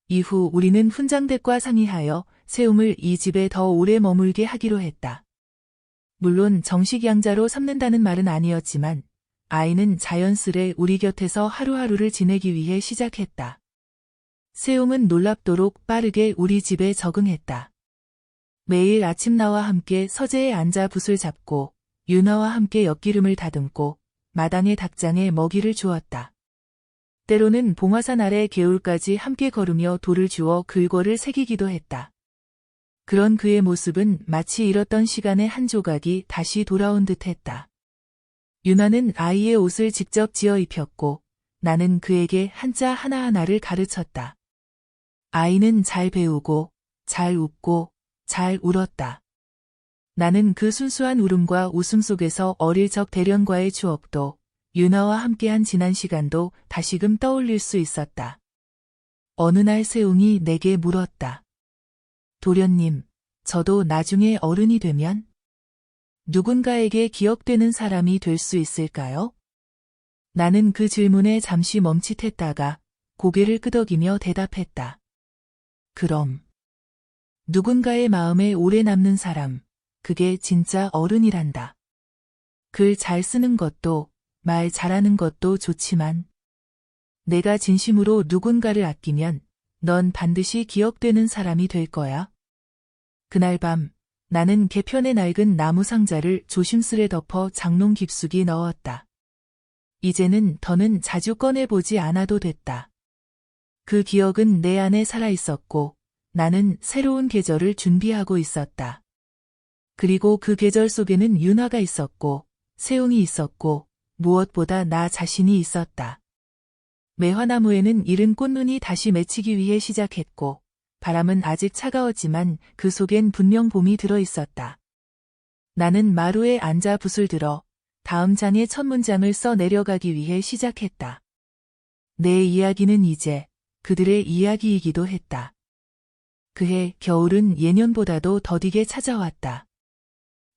이후 우리는 훈장댁과 상의하여 세웅을 이 집에 더 오래 머물게 하기로 했다. 물론 정식 양자로 삼는다는 말은 아니었지만 아이는 자연스레 우리 곁에서 하루하루를 지내기 위해 시작했다. 세웅은 놀랍도록 빠르게 우리 집에 적응했다. 매일 아침 나와 함께 서재에 앉아 붓을 잡고 윤화와 함께 엿기름을 다듬고 마당의 닭장에 먹이를 주었다. 때로는 봉화산 아래 개울까지 함께 걸으며 돌을 주워 글궐을 새기기도 했다. 그런 그의 모습은 마치 잃었던 시간의 한 조각이 다시 돌아온 듯했다. 윤화는 아이의 옷을 직접 지어 입혔고 나는 그에게 한자 하나하나를 가르쳤다. 아이는 잘 배우고 잘 웃고 잘 울었다. 나는 그 순수한 울음과 웃음 속에서 어릴 적 대련과의 추억도 윤화와 함께한 지난 시간도 다시금 떠올릴 수 있었다. 어느 날 세웅이 내게 물었다. 도련님, 저도 나중에 어른이 되면 누군가에게 기억되는 사람이 될 수 있을까요? 나는 그 질문에 잠시 멈칫했다가 고개를 끄덕이며 대답했다. 그럼. 누군가의 마음에 오래 남는 사람, 그게 진짜 어른이란다. 글 잘 쓰는 것도, 말 잘하는 것도 좋지만 내가 진심으로 누군가를 아끼면 넌 반드시 기억되는 사람이 될 거야. 그날 밤 나는 개편의 낡은 나무 상자를 조심스레 덮어 장롱 깊숙이 넣었다. 이제는 더는 자주 꺼내보지 않아도 됐다. 그 기억은 내 안에 살아있었고 나는 새로운 계절을 준비하고 있었다. 그리고 그 계절 속에는 윤화가 있었고 세웅이 있었고 무엇보다 나 자신이 있었다. 매화나무에는 이른 꽃눈이 다시 맺히기 위해 시작했고 바람은 아직 차가웠지만 그 속엔 분명 봄이 들어 있었다. 나는 마루에 앉아 붓을 들어 다음 장의 첫 문장을 써 내려가기 위해 시작했다. 내 이야기는 이제 그들의 이야기이기도 했다. 그해 겨울은 예년보다도 더디게 찾아왔다.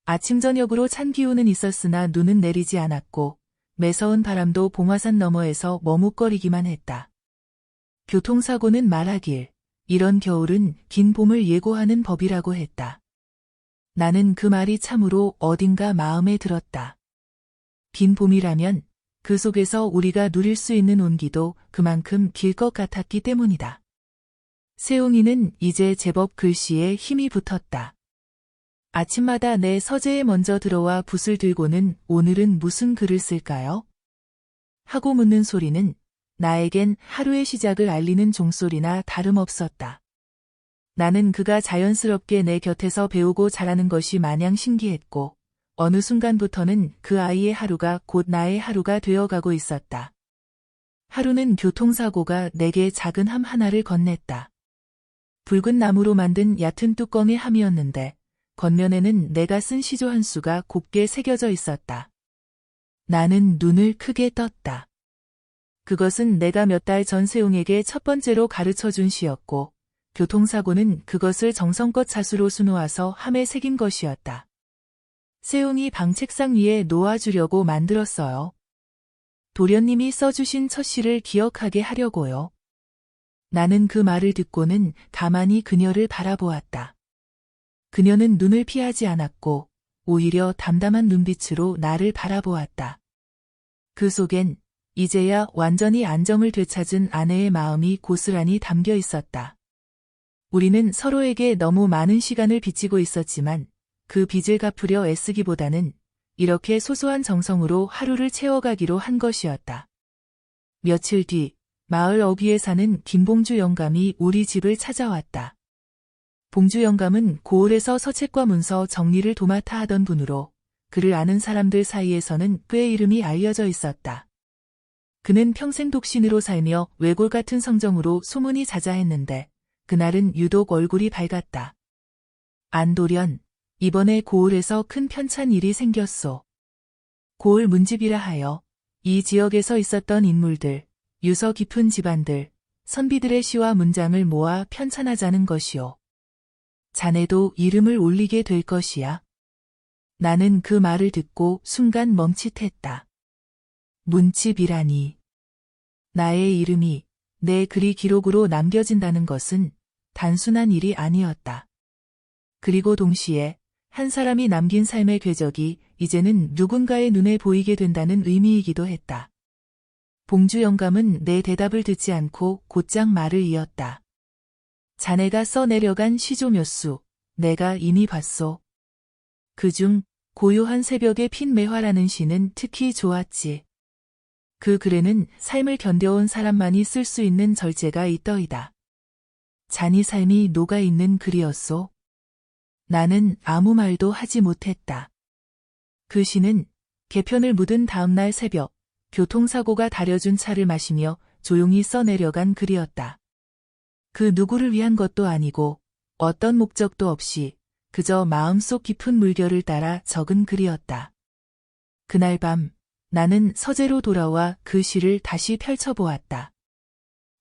아침 저녁으로 찬 기운은 있었으나 눈은 내리지 않았고 매서운 바람도 봉화산 너머에서 머뭇거리기만 했다. 교통사고는 말하길 이런 겨울은 긴 봄을 예고하는 법이라고 했다. 나는 그 말이 참으로 어딘가 마음에 들었다. 긴 봄이라면 그 속에서 우리가 누릴 수 있는 온기도 그만큼 길 것 같았기 때문이다. 세웅이는 이제 제법 글씨에 힘이 붙었다. 아침마다 내 서재에 먼저 들어와 붓을 들고는 오늘은 무슨 글을 쓸까요? 하고 묻는 소리는 나에겐 하루의 시작을 알리는 종소리나 다름없었다. 나는 그가 자연스럽게 내 곁에서 배우고 자라는 것이 마냥 신기했고 어느 순간부터는 그 아이의 하루가 곧 나의 하루가 되어가고 있었다. 하루는 교통사고가 내게 작은 함 하나를 건넸다. 붉은 나무로 만든 얕은 뚜껑의 함이었는데 겉면에는 내가 쓴 시조 한 수가 곱게 새겨져 있었다. 나는 눈을 크게 떴다. 그것은 내가 몇 달 전 세웅에게 첫 번째로 가르쳐준 시였고 교통사고는 그것을 정성껏 자수로 수놓아서 함에 새긴 것이었다. 세웅이 방 책상 위에 놓아주려고 만들었어요. 도련님이 써주신 첫 시를 기억하게 하려고요. 나는 그 말을 듣고는 가만히 그녀를 바라보았다. 그녀는 눈을 피하지 않았고 오히려 담담한 눈빛으로 나를 바라보았다. 그 속엔 이제야 완전히 안정을 되찾은 아내의 마음이 고스란히 담겨 있었다. 우리는 서로에게 너무 많은 시간을 빚지고 있었지만 그 빚을 갚으려 애쓰기보다는 이렇게 소소한 정성으로 하루를 채워가기로 한 것이었다. 며칠 뒤 마을 어귀에 사는 김봉주 영감이 우리 집을 찾아왔다. 봉주 영감은 고을에서 서책과 문서 정리를 도맡아 하던 분으로 그를 아는 사람들 사이에서는 꽤 이름이 알려져 있었다. 그는 평생 독신으로 살며 외골 같은 성정으로 소문이 자자했는데 그날은 유독 얼굴이 밝았다. 안도련, 이번에 고을에서 큰 편찬 일이 생겼소. 고을 문집이라 하여 이 지역에서 있었던 인물들, 유서 깊은 집안들, 선비들의 시와 문장을 모아 편찬하자는 것이오. 자네도 이름을 올리게 될 것이야. 나는 그 말을 듣고 순간 멈칫했다. 문집이라니. 나의 이름이 내 글이 기록으로 남겨진다는 것은 단순한 일이 아니었다. 그리고 동시에 한 사람이 남긴 삶의 궤적이 이제는 누군가의 눈에 보이게 된다는 의미이기도 했다. 봉주 영감은 내 대답을 듣지 않고 곧장 말을 이었다. 자네가 써내려간 시조 몇 수, 내가 이미 봤소. 그중 고요한 새벽의 핀 매화라는 시는 특히 좋았지. 그 글에는 삶을 견뎌온 사람만이 쓸 수 있는 절제가 있더이다. 잔이 삶이 녹아있는 글이었소. 나는 아무 말도 하지 못했다. 그 시는 개편을 묻은 다음날 새벽, 교통사고가 다려준 차를 마시며 조용히 써내려간 글이었다. 그 누구를 위한 것도 아니고 어떤 목적도 없이 그저 마음속 깊은 물결을 따라 적은 글이었다. 그날 밤 나는 서재로 돌아와 그 시를 다시 펼쳐보았다.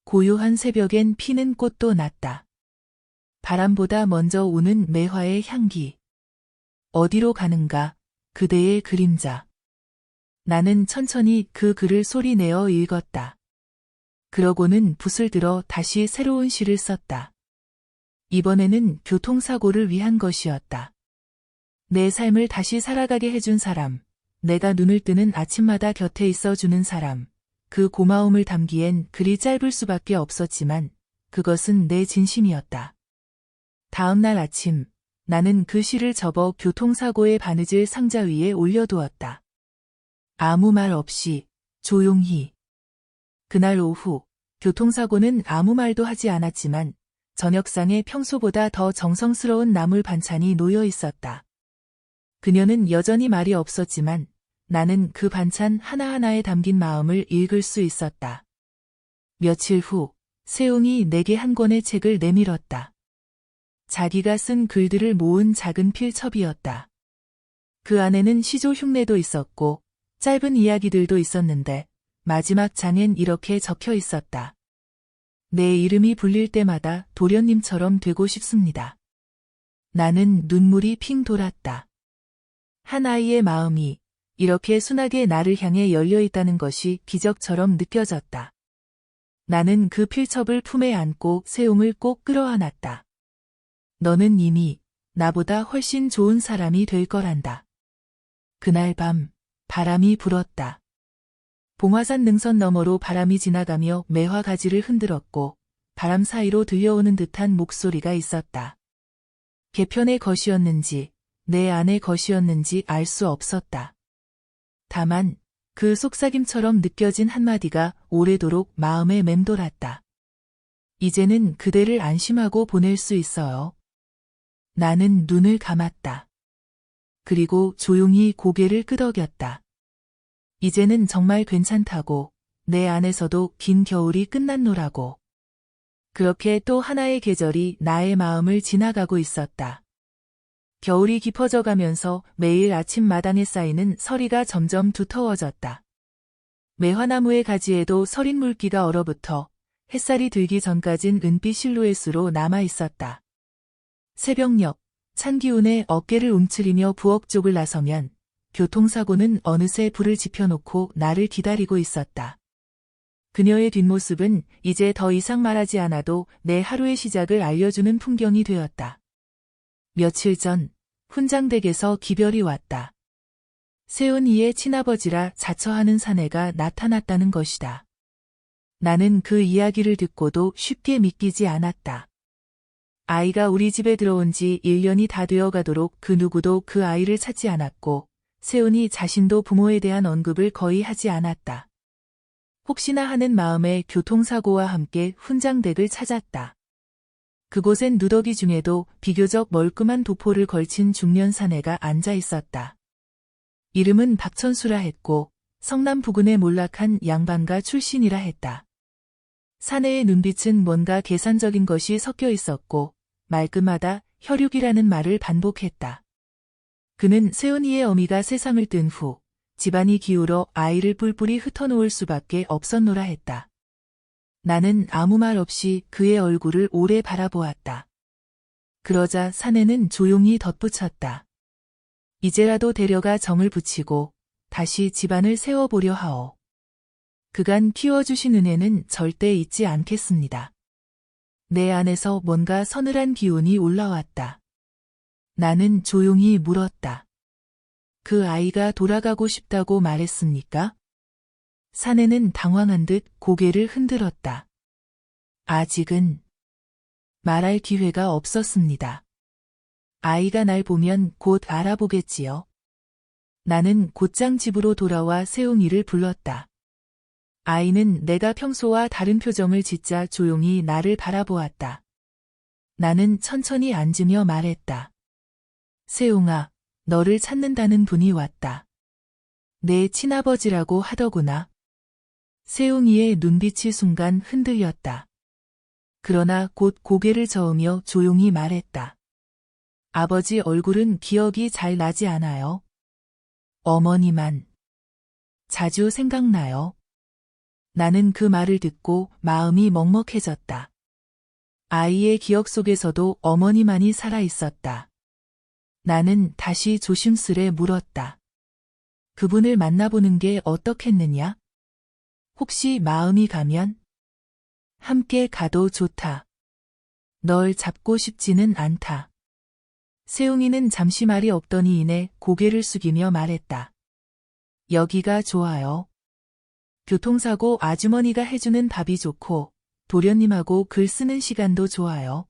고요한 새벽엔 피는 꽃도 났다. 바람보다 먼저 오는 매화의 향기. 어디로 가는가, 그대의 그림자. 나는 천천히 그 글을 소리내어 읽었다. 그러고는 붓을 들어 다시 새로운 시를 썼다. 이번에는 교통사고를 위한 것이었다. 내 삶을 다시 살아가게 해준 사람, 내가 눈을 뜨는 아침마다 곁에 있어주는 사람, 그 고마움을 담기엔 글이 짧을 수밖에 없었지만 그것은 내 진심이었다. 다음 날 아침, 나는 그 시를 접어 교통사고의 바느질 상자 위에 올려두었다. 아무 말 없이, 조용히. 그날 오후, 교통사고는 아무 말도 하지 않았지만 저녁상에 평소보다 더 정성스러운 나물 반찬이 놓여 있었다. 그녀는 여전히 말이 없었지만 나는 그 반찬 하나하나에 담긴 마음을 읽을 수 있었다. 며칠 후, 세웅이 내게 한 권의 책을 내밀었다. 자기가 쓴 글들을 모은 작은 필첩이었다. 그 안에는 시조 흉내도 있었고 짧은 이야기들도 있었는데 마지막 장엔 이렇게 적혀 있었다. 내 이름이 불릴 때마다 도련님처럼 되고 싶습니다. 나는 눈물이 핑 돌았다. 한 아이의 마음이 이렇게 순하게 나를 향해 열려 있다는 것이 기적처럼 느껴졌다. 나는 그 필첩을 품에 안고 세웅을 꼭 끌어안았다. 너는 이미 나보다 훨씬 좋은 사람이 될 거란다. 그날 밤 바람이 불었다. 봉화산 능선 너머로 바람이 지나가며 매화 가지를 흔들었고 바람 사이로 들려오는 듯한 목소리가 있었다. 개편의 것이었는지 내 안의 것이었는지 알 수 없었다. 다만 그 속삭임처럼 느껴진 한마디가 오래도록 마음에 맴돌았다. 이제는 그대를 안심하고 보낼 수 있어요. 나는 눈을 감았다. 그리고 조용히 고개를 끄덕였다. 이제는 정말 괜찮다고, 내 안에서도 긴 겨울이 끝났노라고. 그렇게 또 하나의 계절이 나의 마음을 지나가고 있었다. 겨울이 깊어져 가면서 매일 아침마당에 쌓이는 서리가 점점 두터워졌다. 매화나무의 가지에도 서린 물기가 얼어붙어 햇살이 들기 전까진 은빛 실루엣으로 남아 있었다. 새벽녘, 찬 기운에 어깨를 움츠리며 부엌 쪽을 나서면 교통사고는 어느새 불을 지펴놓고 나를 기다리고 있었다. 그녀의 뒷모습은 이제 더 이상 말하지 않아도 내 하루의 시작을 알려주는 풍경이 되었다. 며칠 전 훈장댁에서 기별이 왔다. 세은이의 친아버지라 자처하는 사내가 나타났다는 것이다. 나는 그 이야기를 듣고도 쉽게 믿기지 않았다. 아이가 우리 집에 들어온 지 1년이 다 되어 가도록 그 누구도 그 아이를 찾지 않았고 세은이 자신도 부모에 대한 언급을 거의 하지 않았다. 혹시나 하는 마음에 교통사고와 함께 훈장댁을 찾았다. 그곳엔 누더기 중에도 비교적 멀끔한 도포를 걸친 중년 사내가 앉아 있었다. 이름은 박천수라 했고 성남 부근의 몰락한 양반가 출신이라 했다. 사내의 눈빛은 뭔가 계산적인 것이 섞여 있었고 말끔하다, 혈육이라는 말을 반복했다. 그는 세훈이의 어미가 세상을 뜬 후 집안이 기울어 아이를 뿔뿔이 흩어놓을 수밖에 없었노라 했다. 나는 아무 말 없이 그의 얼굴을 오래 바라보았다. 그러자 사내는 조용히 덧붙였다. 이제라도 데려가 정을 붙이고 다시 집안을 세워보려 하오. 그간 키워주신 은혜는 절대 잊지 않겠습니다. 내 안에서 뭔가 서늘한 기운이 올라왔다. 나는 조용히 물었다. 그 아이가 돌아가고 싶다고 말했습니까? 사내는 당황한 듯 고개를 흔들었다. 아직은 말할 기회가 없었습니다. 아이가 날 보면 곧 알아보겠지요. 나는 곧장 집으로 돌아와 세웅이를 불렀다. 아이는 내가 평소와 다른 표정을 짓자 조용히 나를 바라보았다. 나는 천천히 앉으며 말했다. 세웅아, 너를 찾는다는 분이 왔다. 내 친아버지라고 하더구나. 세웅이의 눈빛이 순간 흔들렸다. 그러나 곧 고개를 저으며 조용히 말했다. 아버지 얼굴은 기억이 잘 나지 않아요. 어머니만 자주 생각나요. 나는 그 말을 듣고 마음이 먹먹해졌다. 아이의 기억 속에서도 어머니만이 살아 있었다. 나는 다시 조심스레 물었다. 그분을 만나보는 게 어떻겠느냐? 혹시 마음이 가면? 함께 가도 좋다. 널 잡고 싶지는 않다. 세웅이는 잠시 말이 없더니 이내 고개를 숙이며 말했다. 여기가 좋아요. 교통사고 아주머니가 해주는 밥이 좋고 도련님하고 글 쓰는 시간도 좋아요.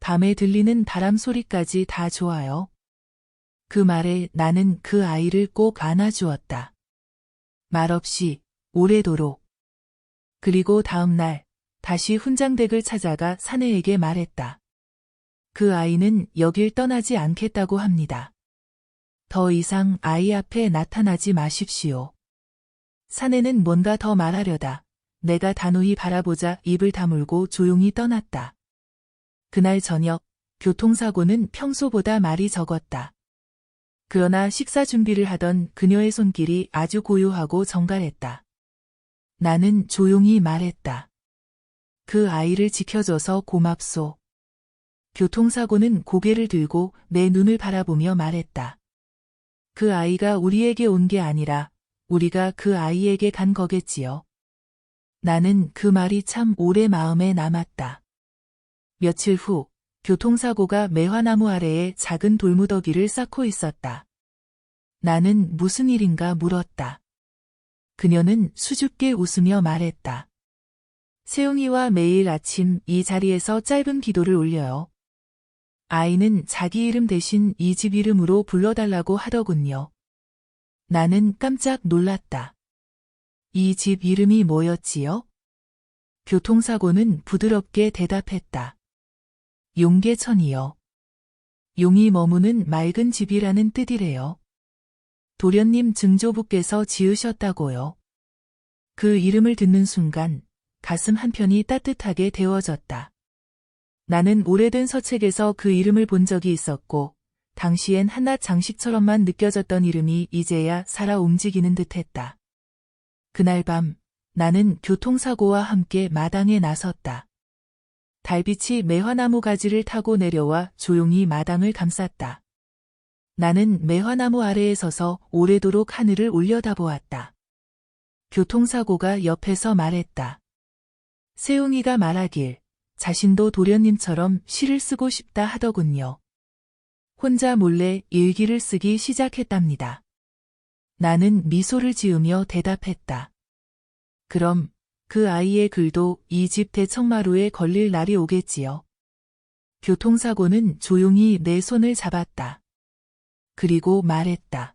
밤에 들리는 바람 소리까지 다 좋아요. 그 말에 나는 그 아이를 꼭 안아주었다. 말없이 오래도록. 그리고 다음 날 다시 훈장댁을 찾아가 사내에게 말했다. 그 아이는 여길 떠나지 않겠다고 합니다. 더 이상 아이 앞에 나타나지 마십시오. 사내는 뭔가 더 말하려다 내가 단호히 바라보자 입을 다물고 조용히 떠났다. 그날 저녁 교통사고는 평소보다 말이 적었다. 그러나 식사 준비를 하던 그녀의 손길이 아주 고요하고 정갈했다. 나는 조용히 말했다. 그 아이를 지켜줘서 고맙소. 교통사고는 고개를 들고 내 눈을 바라보며 말했다. 그 아이가 우리에게 온 게 아니라 우리가 그 아이에게 간 거겠지요. 나는 그 말이 참 오래 마음에 남았다. 며칠 후 교통사고가 매화나무 아래에 작은 돌무더기를 쌓고 있었다. 나는 무슨 일인가 물었다. 그녀는 수줍게 웃으며 말했다. 세웅이와 매일 아침 이 자리에서 짧은 기도를 올려요. 아이는 자기 이름 대신 이 집 이름으로 불러달라고 하더군요. 나는 깜짝 놀랐다. 이 집 이름이 뭐였지요? 교통사고는 부드럽게 대답했다. 용계천이요. 용이 머무는 맑은 집이라는 뜻이래요. 도련님 증조부께서 지으셨다고요. 그 이름을 듣는 순간 가슴 한편이 따뜻하게 데워졌다. 나는 오래된 서책에서 그 이름을 본 적이 있었고 당시엔 한낱 장식처럼만 느껴졌던 이름이 이제야 살아 움직이는 듯했다. 그날 밤 나는 교통사고와 함께 마당에 나섰다. 달빛이 매화나무 가지를 타고 내려와 조용히 마당을 감쌌다. 나는 매화나무 아래에 서서 오래도록 하늘을 올려다보았다. 교통사고가 옆에서 말했다. 세웅이가 말하길 자신도 도련님처럼 시를 쓰고 싶다 하더군요. 혼자 몰래 일기를 쓰기 시작했답니다. 나는 미소를 지으며 대답했다. 그럼 그 아이의 글도 이 집 대청마루에 걸릴 날이 오겠지요. 교통사고는 조용히 내 손을 잡았다. 그리고 말했다.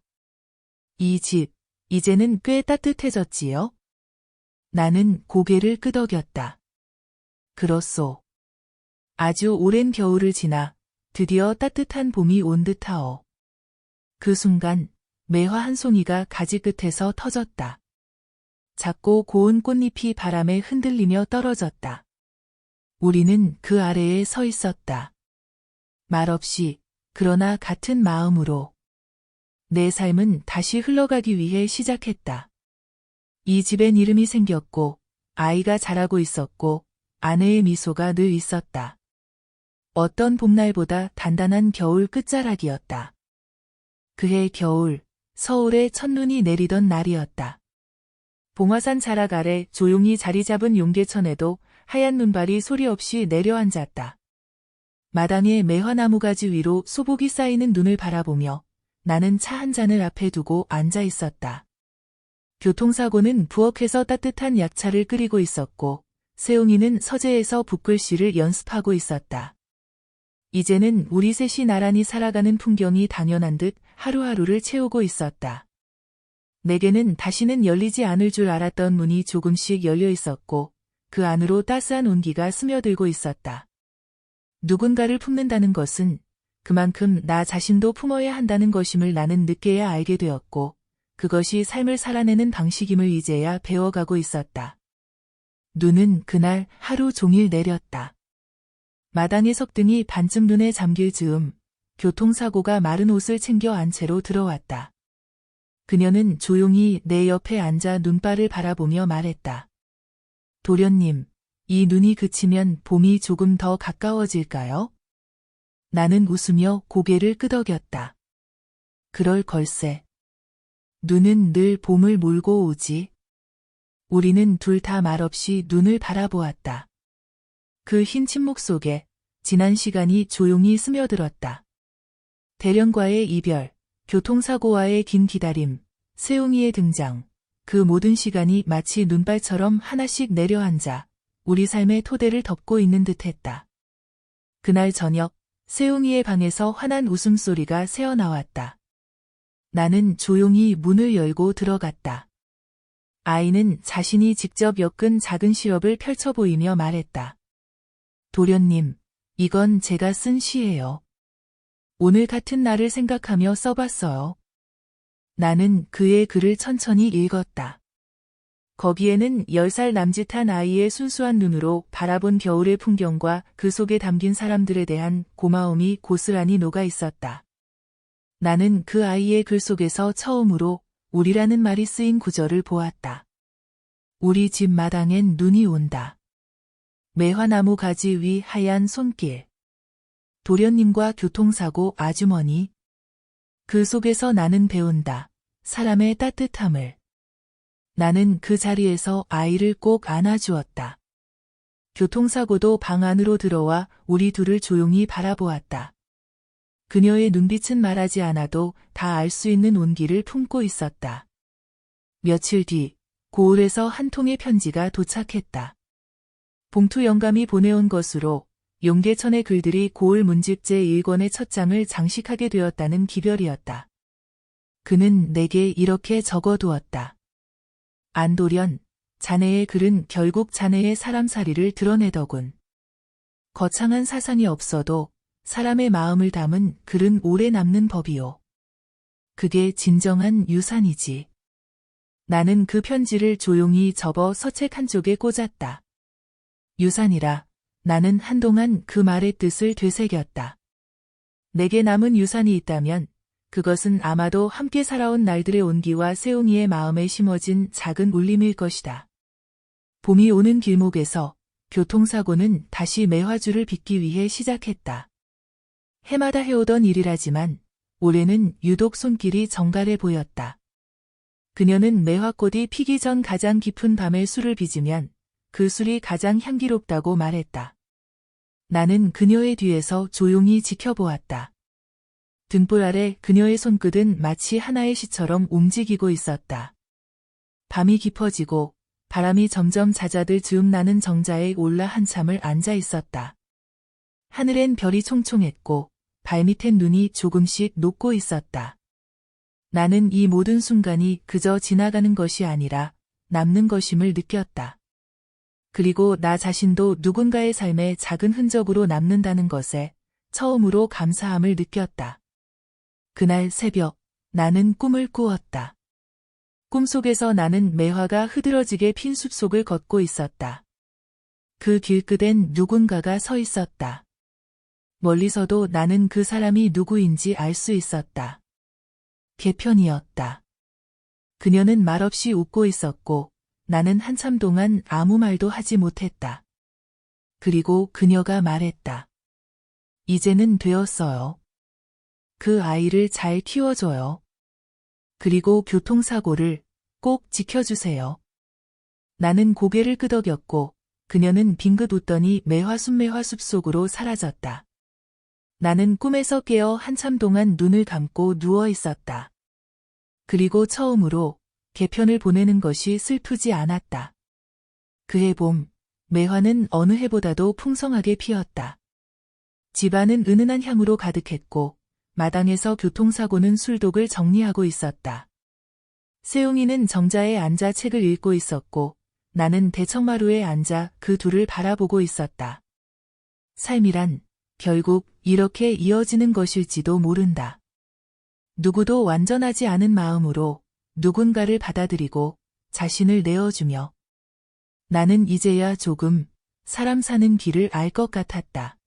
이 집, 이제는 꽤 따뜻해졌지요? 나는 고개를 끄덕였다. 그렇소. 아주 오랜 겨울을 지나 드디어 따뜻한 봄이 온 듯하오. 그 순간 매화 한 송이가 가지 끝에서 터졌다. 작고 고운 꽃잎이 바람에 흔들리며 떨어졌다. 우리는 그 아래에 서 있었다. 말없이, 그러나 같은 마음으로. 내 삶은 다시 흘러가기 위해 시작했다. 이 집엔 이름이 생겼고, 아이가 자라고 있었고, 아내의 미소가 늘 있었다. 어떤 봄날보다 단단한 겨울 끝자락이었다. 그해 겨울, 서울에 첫눈이 내리던 날이었다. 봉화산 자락 아래 조용히 자리 잡은 용계천에도 하얀 눈발이 소리 없이 내려앉았다. 마당의 매화나무 가지 위로 소복이 쌓이는 눈을 바라보며 나는 차 한 잔을 앞에 두고 앉아 있었다. 교통사고는 부엌에서 따뜻한 약차를 끓이고 있었고 세웅이는 서재에서 붓글씨를 연습하고 있었다. 이제는 우리 셋이 나란히 살아가는 풍경이 당연한 듯 하루하루를 채우고 있었다. 내게는 다시는 열리지 않을 줄 알았던 문이 조금씩 열려 있었고 그 안으로 따스한 온기가 스며들고 있었다. 누군가를 품는다는 것은 그만큼 나 자신도 품어야 한다는 것임을 나는 늦게야 알게 되었고 그것이 삶을 살아내는 방식임을 이제야 배워가고 있었다. 눈은 그날 하루 종일 내렸다. 마당의 석등이 반쯤 눈에 잠길 즈음 교통사고가 마른 옷을 챙겨 안 채로 들어왔다. 그녀는 조용히 내 옆에 앉아 눈발을 바라보며 말했다. 도련님, 이 눈이 그치면 봄이 조금 더 가까워질까요? 나는 웃으며 고개를 끄덕였다. 그럴 걸세. 눈은 늘 봄을 몰고 오지. 우리는 둘 다 말없이 눈을 바라보았다. 그 흰 침묵 속에 지난 시간이 조용히 스며들었다. 대련과의 이별, 교통사고와의 긴 기다림, 세웅이의 등장, 그 모든 시간이 마치 눈발처럼 하나씩 내려앉아 우리 삶의 토대를 덮고 있는 듯했다. 그날 저녁, 세웅이의 방에서 환한 웃음소리가 새어나왔다. 나는 조용히 문을 열고 들어갔다. 아이는 자신이 직접 엮은 작은 시럽을 펼쳐 보이며 말했다. 도련님, 이건 제가 쓴 시예요. 오늘 같은 날을 생각하며 써봤어요. 나는 그의 글을 천천히 읽었다. 거기에는 10살 남짓한 아이의 순수한 눈으로 바라본 겨울의 풍경과 그 속에 담긴 사람들에 대한 고마움이 고스란히 녹아 있었다. 나는 그 아이의 글 속에서 처음으로 우리라는 말이 쓰인 구절을 보았다. 우리 집 마당엔 눈이 온다. 매화나무 가지 위 하얀 손길. 도련님과 교통사고 아주머니. 그 속에서 나는 배운다. 사람의 따뜻함을. 나는 그 자리에서 아이를 꼭 안아주었다. 교통사고도 방 안으로 들어와 우리 둘을 조용히 바라보았다. 그녀의 눈빛은 말하지 않아도 다 알 수 있는 온기를 품고 있었다. 며칠 뒤, 고을에서 한 통의 편지가 도착했다. 봉투 영감이 보내온 것으로 용계천의 글들이 고을 문집제 1권의 첫 장을 장식하게 되었다는 기별이었다. 그는 내게 이렇게 적어두었다. 안도련, 자네의 글은 결국 자네의 사람살이를 드러내더군. 거창한 사상이 없어도 사람의 마음을 담은 글은 오래 남는 법이요. 그게 진정한 유산이지. 나는 그 편지를 조용히 접어 서책 한쪽에 꽂았다. 유산이라 나는 한동안 그 말의 뜻을 되새겼다. 내게 남은 유산이 있다면 그것은 아마도 함께 살아온 날들의 온기와 세웅이의 마음에 심어진 작은 울림일 것이다. 봄이 오는 길목에서 교통사고는 다시 매화주를 빚기 위해 시작했다. 해마다 해오던 일이라지만 올해는 유독 손길이 정갈해 보였다. 그녀는 매화꽃이 피기 전 가장 깊은 밤에 술을 빚으면 그 술이 가장 향기롭다고 말했다. 나는 그녀의 뒤에서 조용히 지켜보았다. 등불 아래 그녀의 손끝은 마치 하나의 시처럼 움직이고 있었다. 밤이 깊어지고 바람이 점점 잦아들 즈음 나는 정자에 올라 한참을 앉아 있었다. 하늘엔 별이 총총했고 발밑엔 눈이 조금씩 녹고 있었다. 나는 이 모든 순간이 그저 지나가는 것이 아니라 남는 것임을 느꼈다. 그리고 나 자신도 누군가의 삶에 작은 흔적으로 남는다는 것에 처음으로 감사함을 느꼈다. 그날 새벽, 나는 꿈을 꾸었다. 꿈속에서 나는 매화가 흐드러지게 핀 숲속을 걷고 있었다. 그 길끝엔 누군가가 서 있었다. 멀리서도 나는 그 사람이 누구인지 알 수 있었다. 개편이었다. 그녀는 말없이 웃고 있었고 나는 한참 동안 아무 말도 하지 못했다. 그리고 그녀가 말했다. 이제는 되었어요. 그 아이를 잘 키워줘요. 그리고 교통사고를 꼭 지켜주세요. 나는 고개를 끄덕였고 그녀는 빙긋 웃더니 매화숲 속으로 사라졌다. 나는 꿈에서 깨어 한참 동안 눈을 감고 누워 있었다. 그리고 처음으로 개편을 보내는 것이 슬프지 않았다. 그해 봄, 매화는 어느 해보다도 풍성하게 피었다. 집안은 은은한 향으로 가득했고 마당에서 교통사고는 술독을 정리하고 있었다. 세웅이는 정자에 앉아 책을 읽고 있었고 나는 대청마루에 앉아 그 둘을 바라보고 있었다. 삶이란 결국 이렇게 이어지는 것일지도 모른다. 누구도 완전하지 않은 마음으로 누군가를 받아들이고 자신을 내어주며 나는 이제야 조금 사람 사는 길을 알 것 같았다.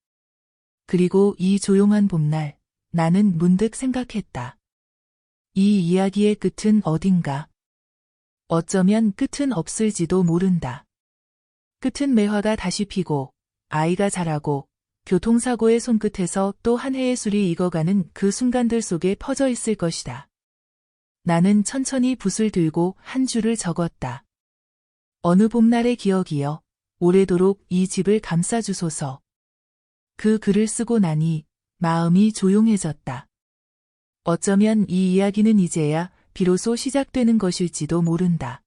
그리고 이 조용한 봄날 나는 문득 생각했다. 이 이야기의 끝은 어딘가? 어쩌면 끝은 없을지도 모른다. 끝은 매화가 다시 피고 아이가 자라고 교통사고의 손끝에서 또 한 해의 술이 익어가는 그 순간들 속에 퍼져 있을 것이다. 나는 천천히 붓을 들고 한 줄을 적었다. 어느 봄날의 기억이여 오래도록 이 집을 감싸주소서. 그 글을 쓰고 나니 마음이 조용해졌다. 어쩌면 이 이야기는 이제야 비로소 시작되는 것일지도 모른다.